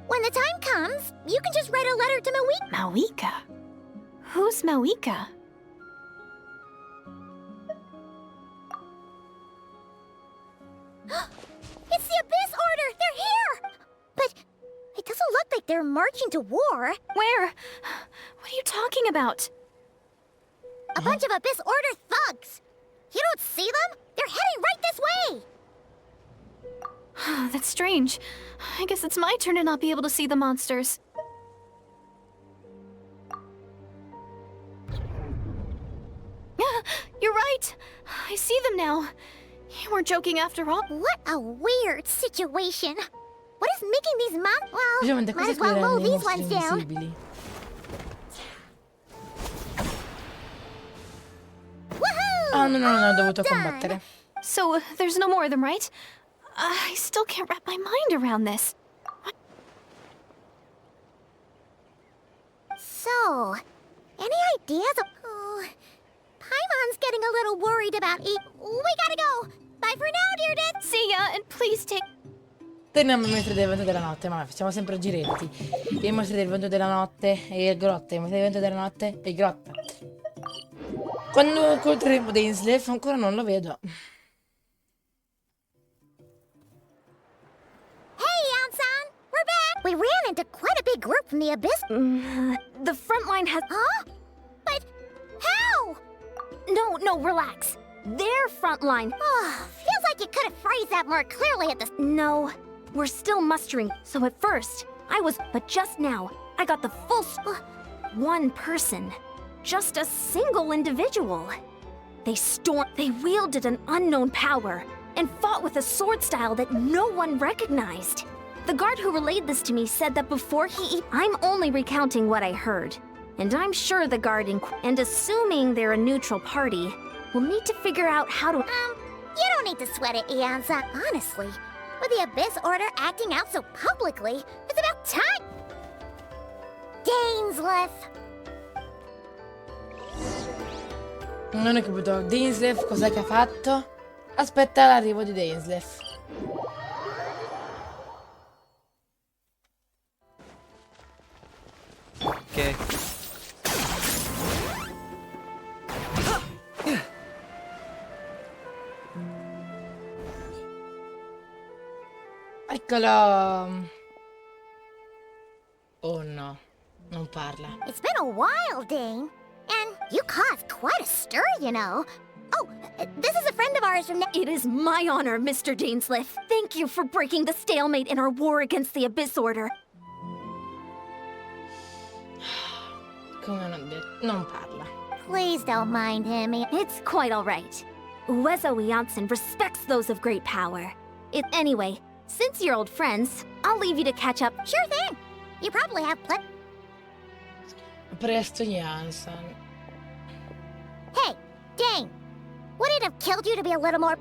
[SPEAKER 3] When the time comes, you can just write a letter to Mawika.
[SPEAKER 5] Mawika? Who's Mawika?
[SPEAKER 3] It's the Abyss Order! They're here! But it doesn't look like they're marching to war.
[SPEAKER 5] Where? What are you talking about?
[SPEAKER 3] A bunch of Abyss Order thugs. You don't see them? They're heading right this way!
[SPEAKER 5] That's strange. I guess it's my turn to not be able to see the monsters. You're right. I see them now. You weren't joking after all.
[SPEAKER 3] What a weird situation. What is making these well,
[SPEAKER 1] Ovviamente
[SPEAKER 3] might
[SPEAKER 1] così
[SPEAKER 3] as well mow
[SPEAKER 1] creeranno i
[SPEAKER 3] these
[SPEAKER 1] mostri
[SPEAKER 3] ones down.
[SPEAKER 1] invisibili.
[SPEAKER 3] Woohoo!
[SPEAKER 1] Ah, no, non ho dovuto
[SPEAKER 3] Done.
[SPEAKER 1] combattere.
[SPEAKER 5] So, there's no more of them, right? I still can't wrap my mind around this.
[SPEAKER 3] So, any ideas of— Oh, Paimon's getting a little worried about We gotta go! Bye for now, Direidyth!
[SPEAKER 5] See ya, and please take...
[SPEAKER 1] Torniamo ai mostri del vento della notte, ma facciamo sempre giretti. I mostri del vento della notte e grotta, i mostri del vento della notte e grotta. Quando incontreremo Direidyth ancora non lo vedo.
[SPEAKER 3] Hey, Yansan! We're back! We ran into quite a big group from the Abyss.
[SPEAKER 2] The front line has...
[SPEAKER 3] Huh? But how?
[SPEAKER 2] No, relax. Their front line...
[SPEAKER 3] Oh, feels like you could have phrased that more clearly at the—
[SPEAKER 2] No, we're still mustering. So at first, I was... But just now, I got the full... One person. Just a single individual. They wielded an unknown power and fought with a sword style that no one recognized. The guard who relayed this to me said that before I'm only recounting what I heard. And I'm sure the guard and assuming they're a neutral party, will need to figure out how to...
[SPEAKER 3] You don't need to sweat it, Yansan. Honestly, with the Abyss Order acting out so publicly, it's about time. Direidyth.
[SPEAKER 1] Non ho capito. Direidyth cos'è che ha fatto? Aspetta l'arrivo di Direidyth.
[SPEAKER 7] Okay.
[SPEAKER 1] Eccolo. Oh no, non parla.
[SPEAKER 3] It's been a while, Dain. And you caused quite a stir, you know. Oh, this is a friend of ours from...
[SPEAKER 2] It is my honor, Mr. Direidyth. Thank you for breaking the stalemate in our war against the Abyss Order.
[SPEAKER 1] Come non ho detto, non parla.
[SPEAKER 3] Please don't mind him.
[SPEAKER 2] It's quite all right. Uezo Janssen respects those of great power. Anyway, since you're old friends, I'll leave you to catch up.
[SPEAKER 3] Sure thing. You probably have
[SPEAKER 1] Presto Janssen.
[SPEAKER 3] Hey, Dane. Would it have killed you to be a little more...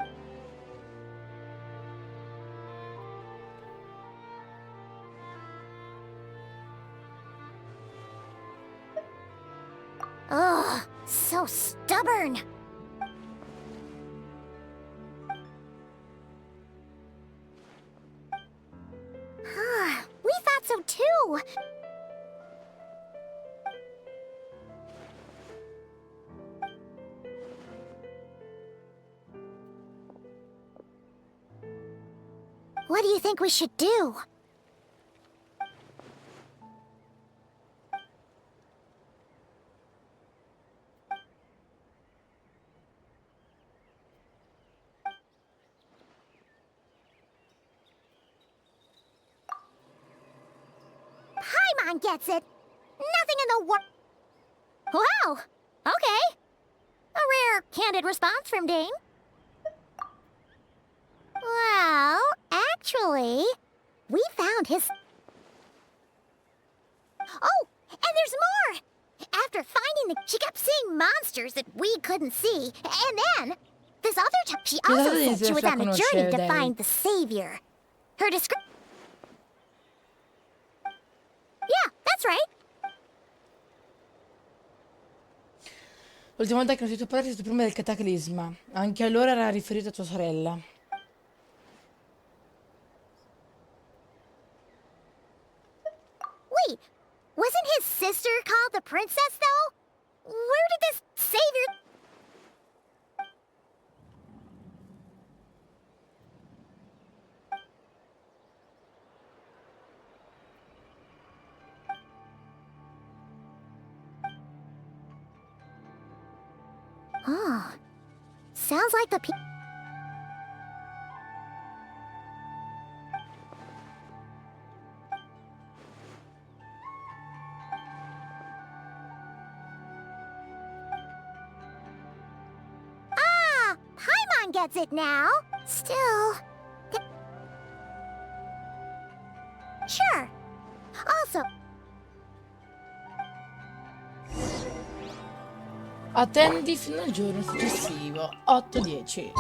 [SPEAKER 3] Ugh, so stubborn. We thought so too. What do you think we should do? Paimon gets it. Nothing in the world. Wow. Okay. A rare, candid response from Dane. Well, actually, we found his... Oh, and there's more! After finding she kept seeing monsters that we couldn't see. And then, this other time, she also said she was on a journey to find the savior. Her description... Yeah, that's right.
[SPEAKER 1] L'ultima volta che ho sentito parlare è stato prima del cataclisma. Anche allora era riferito a tua sorella.
[SPEAKER 3] Wait, wasn't his sister called the princess, though? Where did this savior... Oh, sounds like the Paimon gets it now. Still... Sure. Also...
[SPEAKER 1] Attendi fino al giorno successivo, 8-10.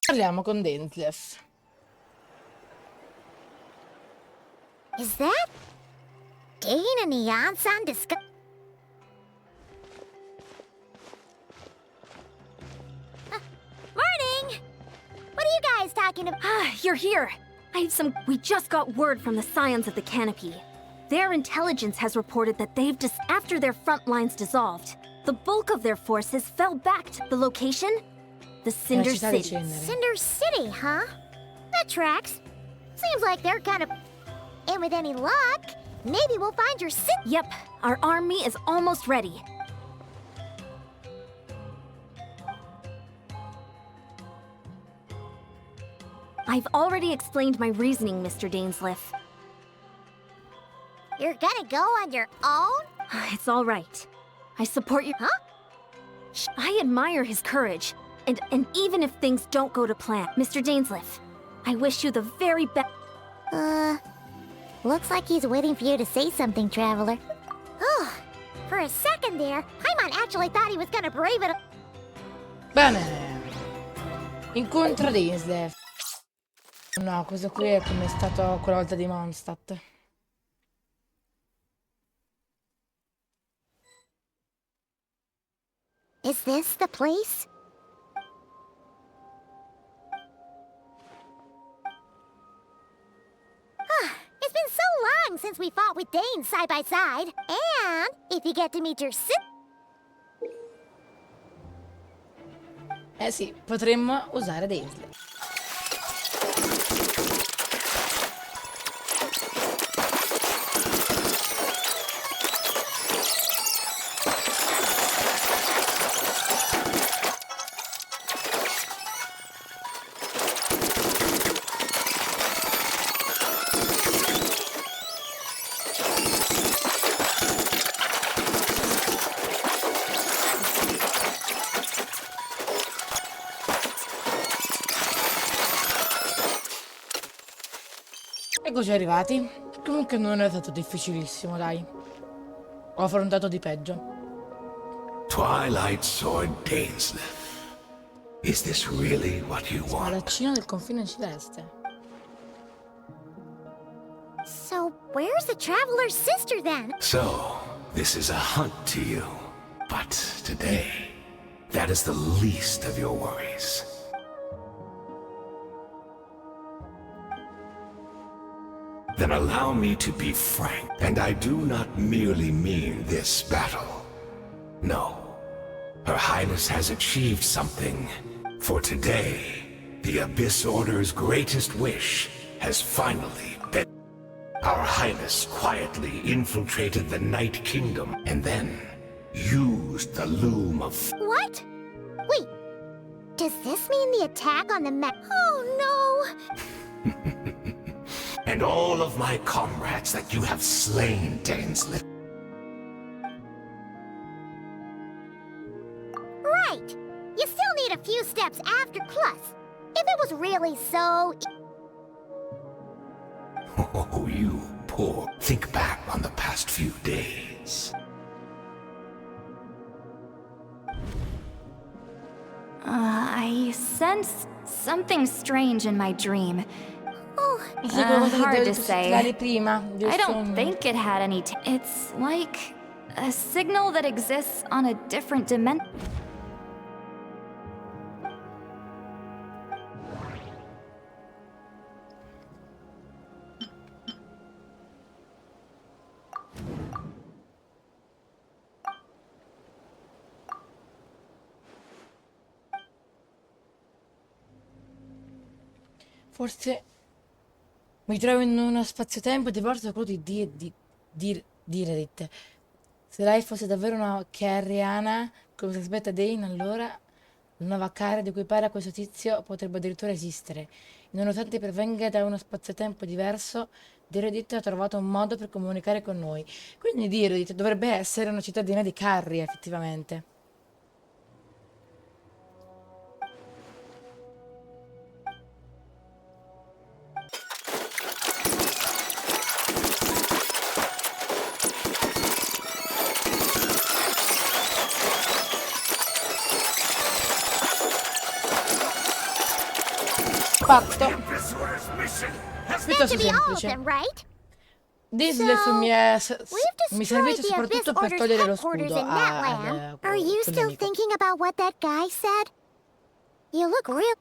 [SPEAKER 1] Parliamo con Direidyth.
[SPEAKER 3] Is that Dane and Janssen discuss... Morning! What are you guys talking about?
[SPEAKER 2] You're here. We just got word from the Scions of the Canopy. Their intelligence has reported that they've after their front lines dissolved, the bulk of their forces fell back to the location? The Cinder City.
[SPEAKER 3] Cinder City, huh? That tracks. Seems like they're kind of... And with any luck, maybe we'll find your city.
[SPEAKER 2] Yep, our army is almost ready. I've already explained my reasoning, Mr. Direidyth.
[SPEAKER 3] You're gonna go on your own?
[SPEAKER 2] It's all right. I support you.
[SPEAKER 3] Huh?
[SPEAKER 2] I admire his courage. And even if things don't go to plan, Mr. Direidyth, I wish you the very best.
[SPEAKER 3] Looks like he's waiting for you to say something, Traveler. Oh, for a second there, Paimon actually thought he was gonna brave it.
[SPEAKER 1] Bene. Incontra Direidyth. No, questo qui è come è stato quella volta di Mondstadt.
[SPEAKER 3] Is this the place? It's been so long since we fought with Dane side by side. And if you get to meet your sister...
[SPEAKER 1] Eh sì, potremmo usare Direidyth. così arrivati. Comunque non è stato difficilissimo, dai. Ho affrontato di peggio.
[SPEAKER 9] Twilight Sword Dainsleif. Is this really what you want?
[SPEAKER 1] Spadaccino del confine celeste.
[SPEAKER 3] So, where's the traveler's sister then?
[SPEAKER 9] So, this is a hunt to you. But today, that is the least of your worries. Then allow me to be frank, and I do not merely mean this battle. No. Her Highness has achieved something. For today, the Abyss Order's greatest wish has finally been. Our Highness quietly infiltrated the Night Kingdom and then used the loom of...
[SPEAKER 3] What? Wait, does this mean the attack on the Oh no!
[SPEAKER 9] and all of my comrades that you have slain, Dainsleif.
[SPEAKER 3] Right! You still need a few steps after plus. If it was really so...
[SPEAKER 9] Oh, you poor. Think back on the past few days.
[SPEAKER 5] I sense something strange in my dream.
[SPEAKER 3] Oh,
[SPEAKER 5] Hard to say.
[SPEAKER 1] Prima,
[SPEAKER 5] I don't think it had any it's like a signal that exists on a different dimension.
[SPEAKER 1] Forse mi trovo in uno spazio-tempo diverso da quello di Direidyth. Se lei fosse davvero una Carriana, come si aspetta Dain, allora la nuova cara di cui parla questo tizio potrebbe addirittura esistere. Nonostante provenga da uno spazio-tempo diverso, Direidyth ha trovato un modo per comunicare con noi. Quindi Direidyth dovrebbe essere una cittadina di Carria, effettivamente. Fatto. Piuttosto
[SPEAKER 3] to be all of
[SPEAKER 1] semplice.
[SPEAKER 3] them, right?
[SPEAKER 1] Dainsleif
[SPEAKER 3] So,
[SPEAKER 1] mi servisse
[SPEAKER 3] destroyed the
[SPEAKER 1] soprattutto
[SPEAKER 3] Abyss
[SPEAKER 1] per
[SPEAKER 3] Order's
[SPEAKER 1] togliere lo
[SPEAKER 3] headquarters
[SPEAKER 1] scudo
[SPEAKER 3] in that land. Are you
[SPEAKER 1] quel
[SPEAKER 3] still
[SPEAKER 1] nemico.
[SPEAKER 3] thinking about what that guy said? You look real...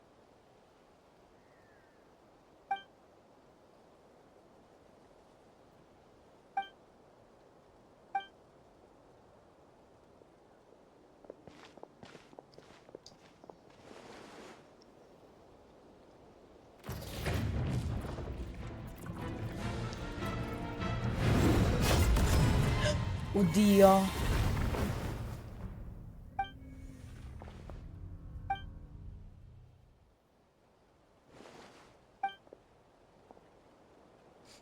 [SPEAKER 1] Oddio.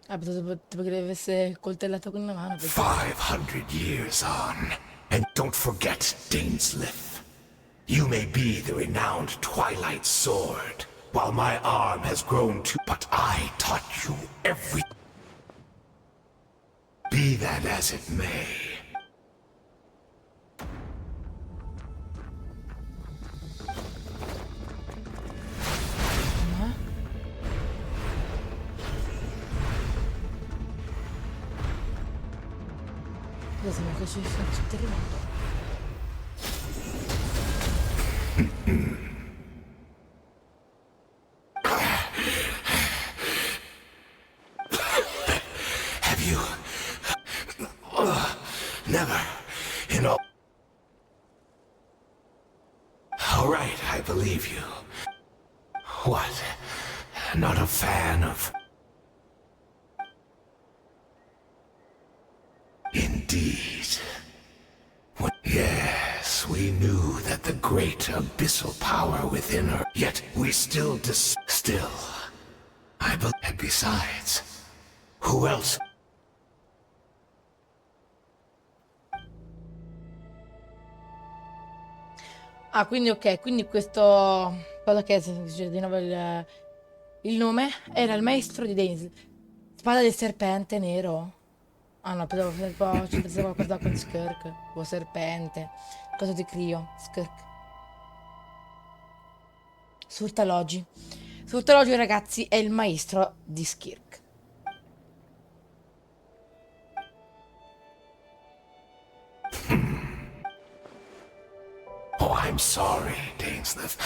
[SPEAKER 1] Ah, dopo che le avesse coltellato con una mano.
[SPEAKER 9] 500 years on. And don't forget, Dainsleif. You may be the renowned Twilight Sword, while my arm has grown too, but I taught you every... Be that as it may.
[SPEAKER 1] Cosa mi piace sul terremoto?
[SPEAKER 9] Have you... never, in all... All right, I believe you. What? Not a fan of... Indeed. Yes, we knew that the great abyssal power within her, yet we still still. I believe. And besides, who else?
[SPEAKER 1] Ah, quindi ok, quindi questo cosa che si dice di nuovo il nome era il maestro di Dainsleif. Spada del serpente nero. Ah no, ci pensavo qualcosa con skirk. O serpente. Cosa di Crio? Skirk. Surtalogi. Surtalogi, ragazzi, è il maestro di skirk.
[SPEAKER 9] Oh, I'm sorry, Direidyth.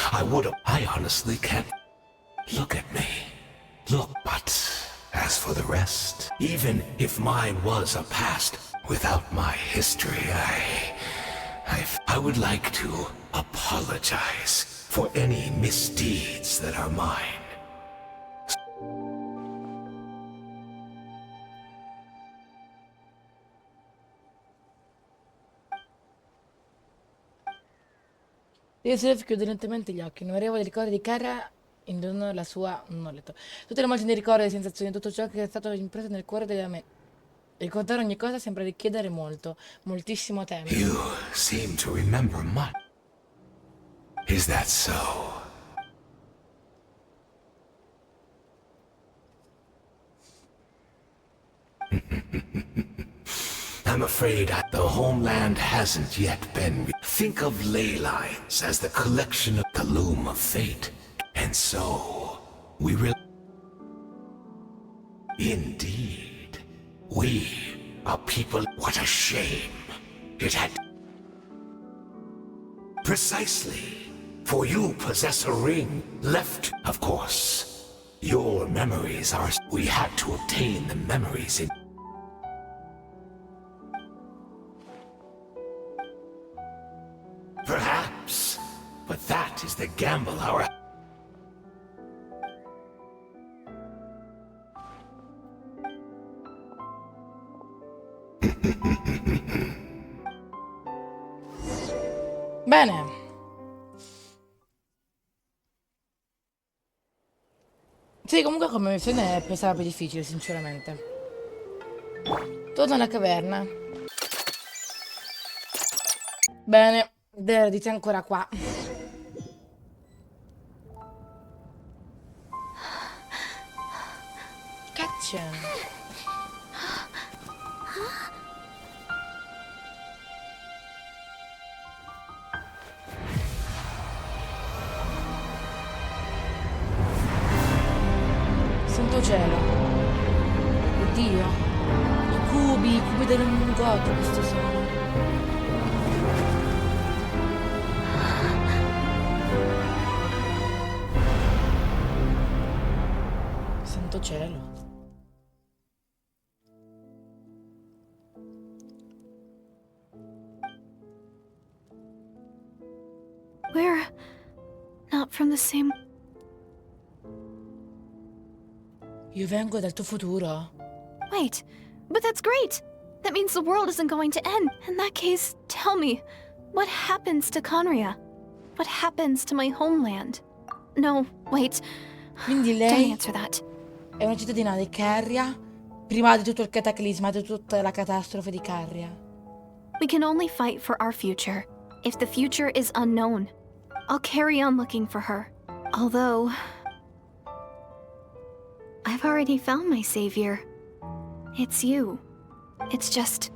[SPEAKER 9] I honestly can't. Look at me. Look, but as for the rest, even if mine was a past, without my history, I would like to apologize for any misdeeds that are mine.
[SPEAKER 1] Direidyth chiude lentamente gli occhi, innumerevoli ricordi di Kara indono la sua... non ho letto. Tutte le immagini, ricordi, le sensazioni, tutto ciò che è stato impresso nel cuore della mente. Ricordare ogni cosa sembra richiedere molto, moltissimo tempo.
[SPEAKER 9] You seem to remember much. Is that so? I'm afraid the homeland hasn't yet been. Think of ley lines as the collection of the loom of fate. And so, we will. Indeed. We are people. What a shame. It had. Precisely. For you possess a ring left, of course. Your memories are. We had to obtain the memories in. Perhaps, but that is the gamble our...
[SPEAKER 1] Bene. Sì, comunque come missione pensavo più difficile, sinceramente. Torno alla caverna. Bene, Direidyth è ancora qua. Caccia. Santo cielo. Oddio. I cubi del Goto, questo sono. Santo cielo.
[SPEAKER 5] We're not from the same...
[SPEAKER 1] Io vengo dal tuo futuro.
[SPEAKER 5] Wait, but that's great! That means the world isn't going to end. In that case, tell me, what happens to Conria? What happens to my homeland? No, wait.
[SPEAKER 1] Quindi
[SPEAKER 5] Don't
[SPEAKER 1] lei
[SPEAKER 5] answer that.
[SPEAKER 1] è una cittadina di Carria, prima di tutto il cataclisma, di tutta la catastrofe di Carria.
[SPEAKER 5] We can only fight for our future. If the future is unknown, I'll carry on looking for her. Although... I've already found my savior. It's you. It's just...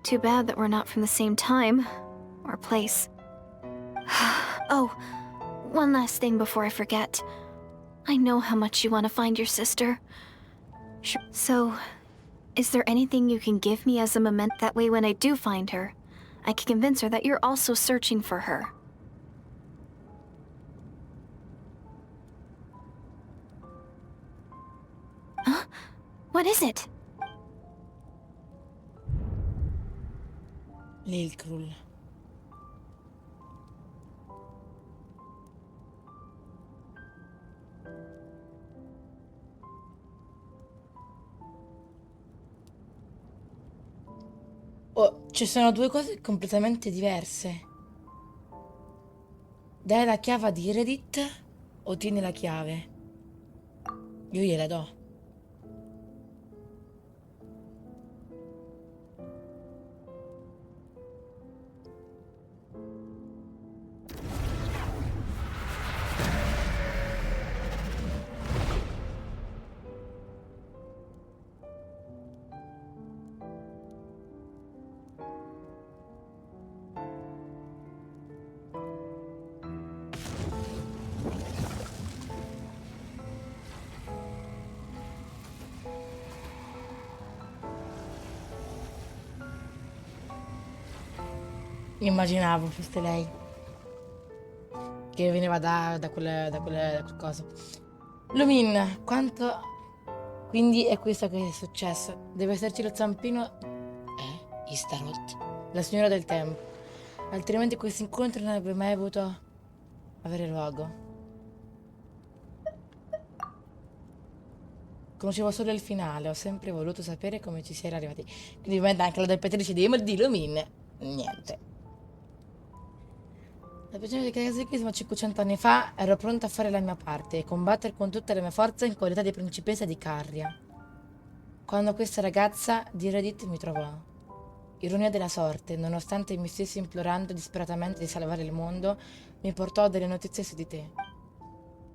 [SPEAKER 5] too bad that we're not from the same time or place. Oh, one last thing before I forget. I know how much you want to find your sister. Sure. So, is there anything you can give me as a memento? That way when I do find her, I can convince her that you're also searching for her. Huh? What is it?
[SPEAKER 1] L'Ilkrul. Oh, ci sono due cose completamente diverse. Dai la chiave a Direidyth o tieni la chiave? Io gliela do. Immaginavo fosse lei. Che veniva da quel coso. Lumine, quanto... Quindi è questo che è successo. Deve esserci lo zampino... Istaroth, la signora del tempo. Altrimenti questo incontro non avrebbe mai avuto avere luogo. Conoscevo solo il finale, ho sempre voluto sapere come ci si era arrivati. Quindi diventa anche la doppiatrice di Lumine. Niente. La prigione del catechismo 500 anni fa ero pronta a fare la mia parte e combattere con tutte le mie forze in qualità di principessa di Carria. Quando questa ragazza Direidyth mi trovò. Ironia della sorte, nonostante mi stessi implorando disperatamente di salvare il mondo, mi portò delle notizie su di te.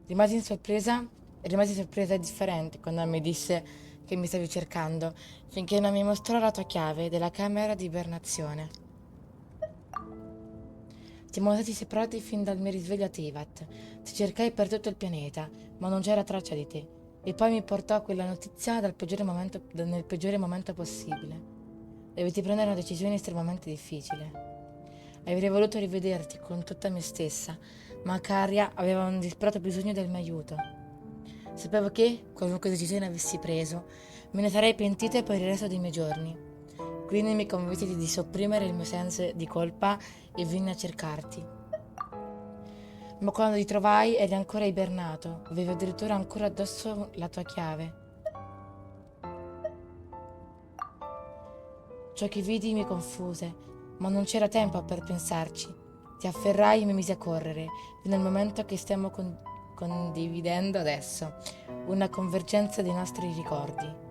[SPEAKER 1] Rimasi sorpresa e differente quando mi disse che mi stavi cercando, finché non mi mostrò la tua chiave della camera di ibernazione. Siamo stati separati fin dal mio risveglio a Teyvat. Ti cercai per tutto il pianeta, ma non c'era traccia di te. E poi mi portò quella notizia nel peggiore momento possibile. Dovetti prendere una decisione estremamente difficile. Avrei voluto rivederti con tutta me stessa, ma Carria aveva un disperato bisogno del mio aiuto. Sapevo che, qualunque decisione avessi preso, me ne sarei pentita per il resto dei miei giorni. Quindi mi convinsi di sopprimere il mio senso di colpa e venni a cercarti. Ma quando ti trovai eri ancora ibernato, avevi addirittura ancora addosso la tua chiave. Ciò che vidi mi confuse, ma non c'era tempo per pensarci. Ti afferrai e mi misi a correre, fino al momento che stiamo condividendo adesso, una convergenza dei nostri ricordi.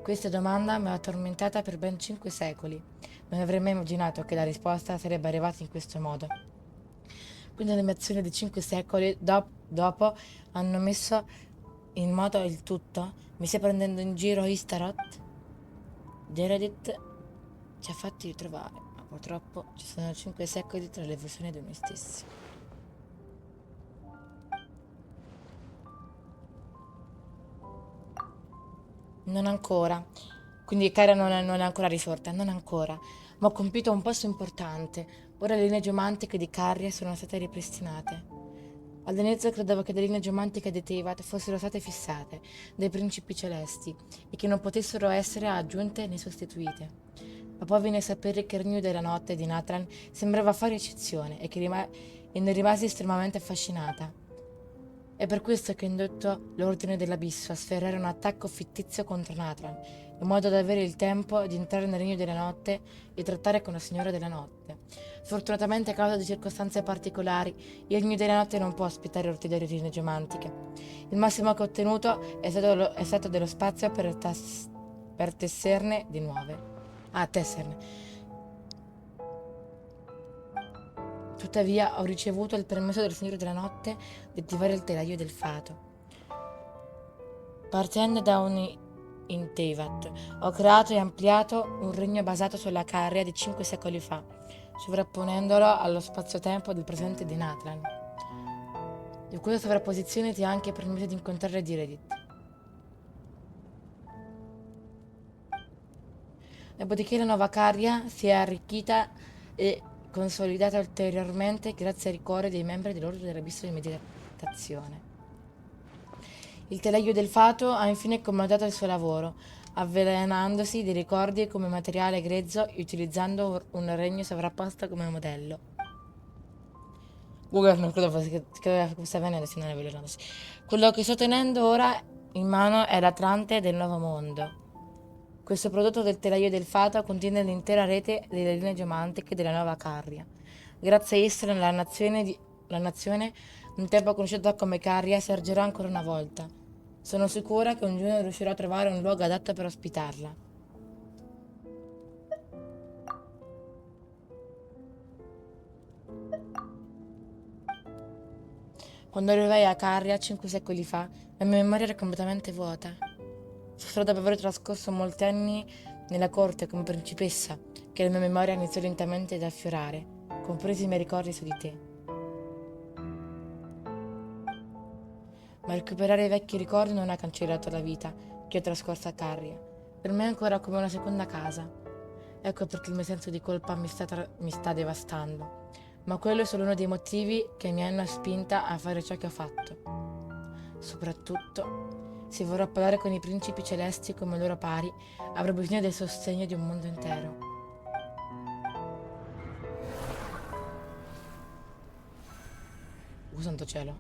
[SPEAKER 1] Questa domanda mi ha tormentata per ben 5 secoli. Non avrei mai immaginato che la risposta sarebbe arrivata in questo modo. Quindi le mie azioni di 5 secoli dopo hanno messo in moto il tutto. Mi stai prendendo in giro, Istaroth? Direidyth ci ha fatti ritrovare, ma purtroppo ci sono 5 secoli tra le versioni di noi stessi. Non ancora. Quindi Cara non è ancora risorta, non ancora. Ma ho compiuto un passo importante. Ora le linee geomantiche di Carria sono state ripristinate. All'inizio credevo che le linee geomantiche di Teyvat fossero state fissate dai principi celesti e che non potessero essere aggiunte né sostituite. Ma poi venne a sapere che il regno della notte di Natlan sembrava fare eccezione e ne rimasi estremamente affascinata. È per questo che ho indotto l'ordine dell'abisso a sferrare un attacco fittizio contro Natlan, in modo da avere il tempo di entrare nel regno della notte e trattare con la signora della notte. Sfortunatamente, a causa di circostanze particolari, il regno della notte non può ospitare ulteriori linee geomantiche. Il massimo che ho ottenuto è stato dello spazio per tesserne di nuove. Tesserne. Tuttavia ho ricevuto il permesso del Signore della Notte di attivare il telaio del fato. Partendo da in Teyvat, ho creato e ampliato un regno basato sulla Carria di 5 secoli fa, sovrapponendolo allo spazio-tempo del presente di Natlan. Di questa sovrapposizione ti ha anche permesso di incontrare Direidyth. Dopodiché la nuova Carria si è arricchita e consolidata ulteriormente grazie ai ricordi dei membri dell'Ordine dell'Abisso di Meditazione. Il telaio del fato ha infine comandato il suo lavoro, avvelenandosi di ricordi come materiale grezzo e utilizzando un regno sovrapposto come modello. Google non credo fosse avvenendo, se non è avvelenandosi. Quello che sto tenendo ora in mano è l'Atlante del Nuovo Mondo. Questo prodotto del telaio del fato contiene l'intera rete delle linee geomantiche della nuova Carria. Grazie a essa la nazione, un tempo conosciuta come Carria, si ergerà ancora una volta. Sono sicura che un giorno riuscirò a trovare un luogo adatto per ospitarla. Quando arrivai a Carria 5 secoli fa, la mia memoria era completamente vuota. Solo dopo aver trascorso molti anni nella corte come principessa, che la mia memoria iniziò lentamente ad affiorare, compresi i miei ricordi su di te. Ma recuperare i vecchi ricordi non ha cancellato la vita che ho trascorso a Carria. Per me è ancora come una seconda casa. Ecco perché il mio senso di colpa mi sta devastando. Ma quello è solo uno dei motivi che mi hanno spinta a fare ciò che ho fatto. Soprattutto, se vorrò parlare con i principi celesti come loro pari, avrò bisogno del sostegno di un mondo intero. Santo cielo.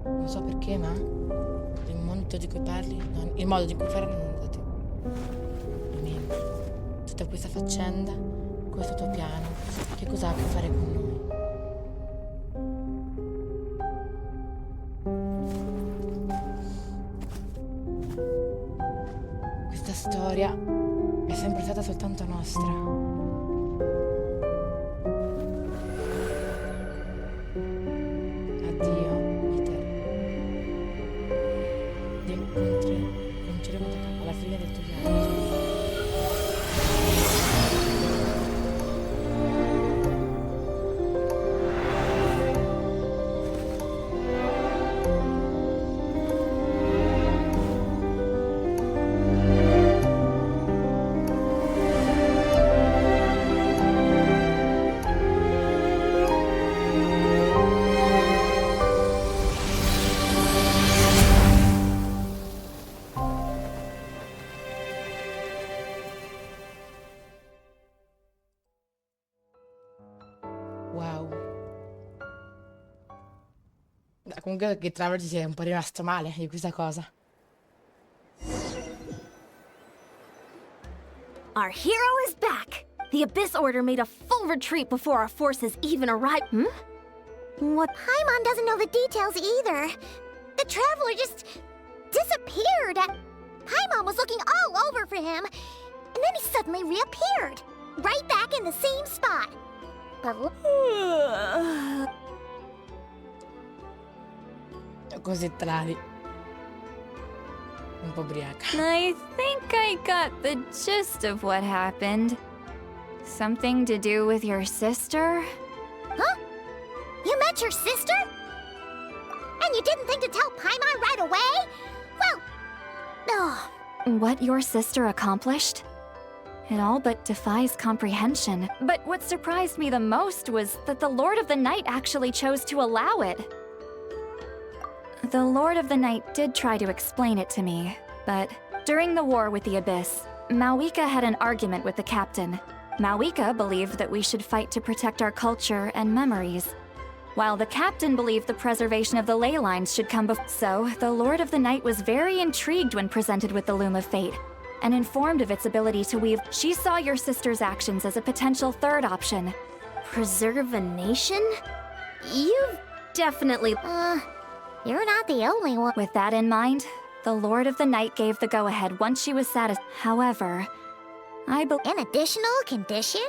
[SPEAKER 1] Non so perché, ma il mondo di cui parli, il modo di cui parli non è da te. Lumine, tutta questa faccenda, questo tuo piano, che cosa ha a che fare con noi? Questa storia è sempre stata soltanto nostra. Addio, Peter. Cominceremo da capo alla fine del tuo viaggio. Wow. Comunque che Travers si è un po' rimasto male di questa cosa.
[SPEAKER 2] Our hero is back! The Abyss Order made a full retreat before our forces even arrived. What?
[SPEAKER 3] Paimon doesn't know the details either. The traveler just disappeared. Paimon was looking all over for him, and then he suddenly reappeared, right back in the same spot. But
[SPEAKER 1] Così trali. Un po' ubriaca.
[SPEAKER 10] I think I got the gist of what happened. Something to do with your sister?
[SPEAKER 3] Huh? You met your sister? And you didn't think to tell Paimon right away? Well, oh.
[SPEAKER 5] What your sister accomplished? It all but defies comprehension. But what surprised me the most was that the Lord of the Night actually chose to allow it. The Lord of the Night did try to explain it to me, but during the war with the Abyss, Malwika had an argument with the captain. Malwika believed that we should fight to protect our culture and memories, while the captain believed the preservation of the ley lines should come before. So, the Lord of the Night was very intrigued when presented with the Loom of Fate, and informed of its ability to weave. She saw your sister's actions as a potential third option.
[SPEAKER 2] Preserve a nation? You've definitely.
[SPEAKER 3] You're not the only one.
[SPEAKER 5] With that in mind, the Lord of the Night gave the go-ahead once she was satisfied. However, I believe.
[SPEAKER 3] An additional condition?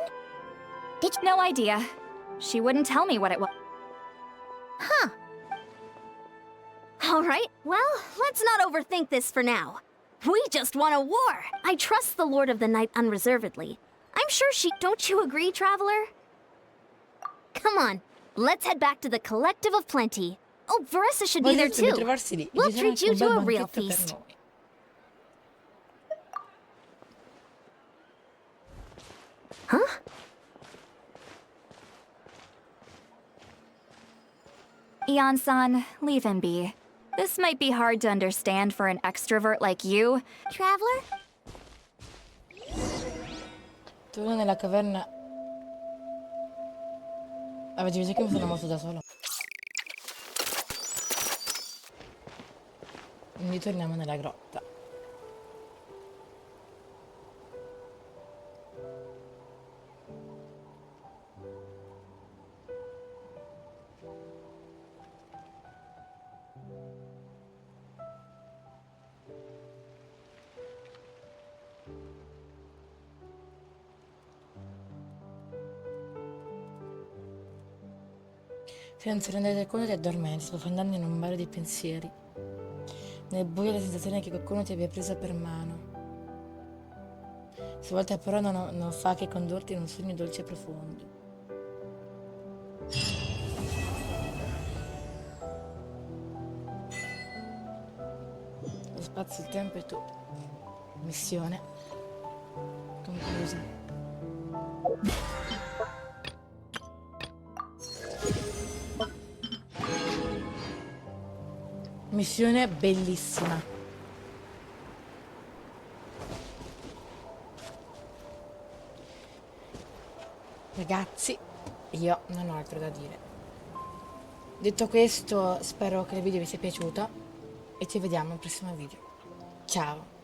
[SPEAKER 5] No idea. She wouldn't tell me what it was.
[SPEAKER 3] Huh.
[SPEAKER 2] Alright, well, let's not overthink this for now. We just won a war! I trust the Lord of the Night unreservedly. I'm sure she. Don't you agree, Traveler? Come on, let's head back to the Collective of Plenty. Oh, Veressa should be there too. We'll treat you to a real feast. Huh?
[SPEAKER 5] Ian-san, leave him be. This might be hard to understand for an extrovert like you.
[SPEAKER 3] Traveler?
[SPEAKER 1] Tu nella caverna. Avevi visto che mi sono mosso da solo. Quindi torniamo nella grotta. Senza rendere conto ti addormenti, sprofondando in un mare di pensieri. Nel buio la sensazione che qualcuno ti abbia presa per mano. Stavolta però non fa che condurti in un sogno dolce e profondo. spazio, il tempo e tu. Missione conclusa. Missione bellissima. Ragazzi, io non ho altro da dire. Detto questo, spero che il video vi sia piaciuto e ci vediamo al prossimo video. Ciao!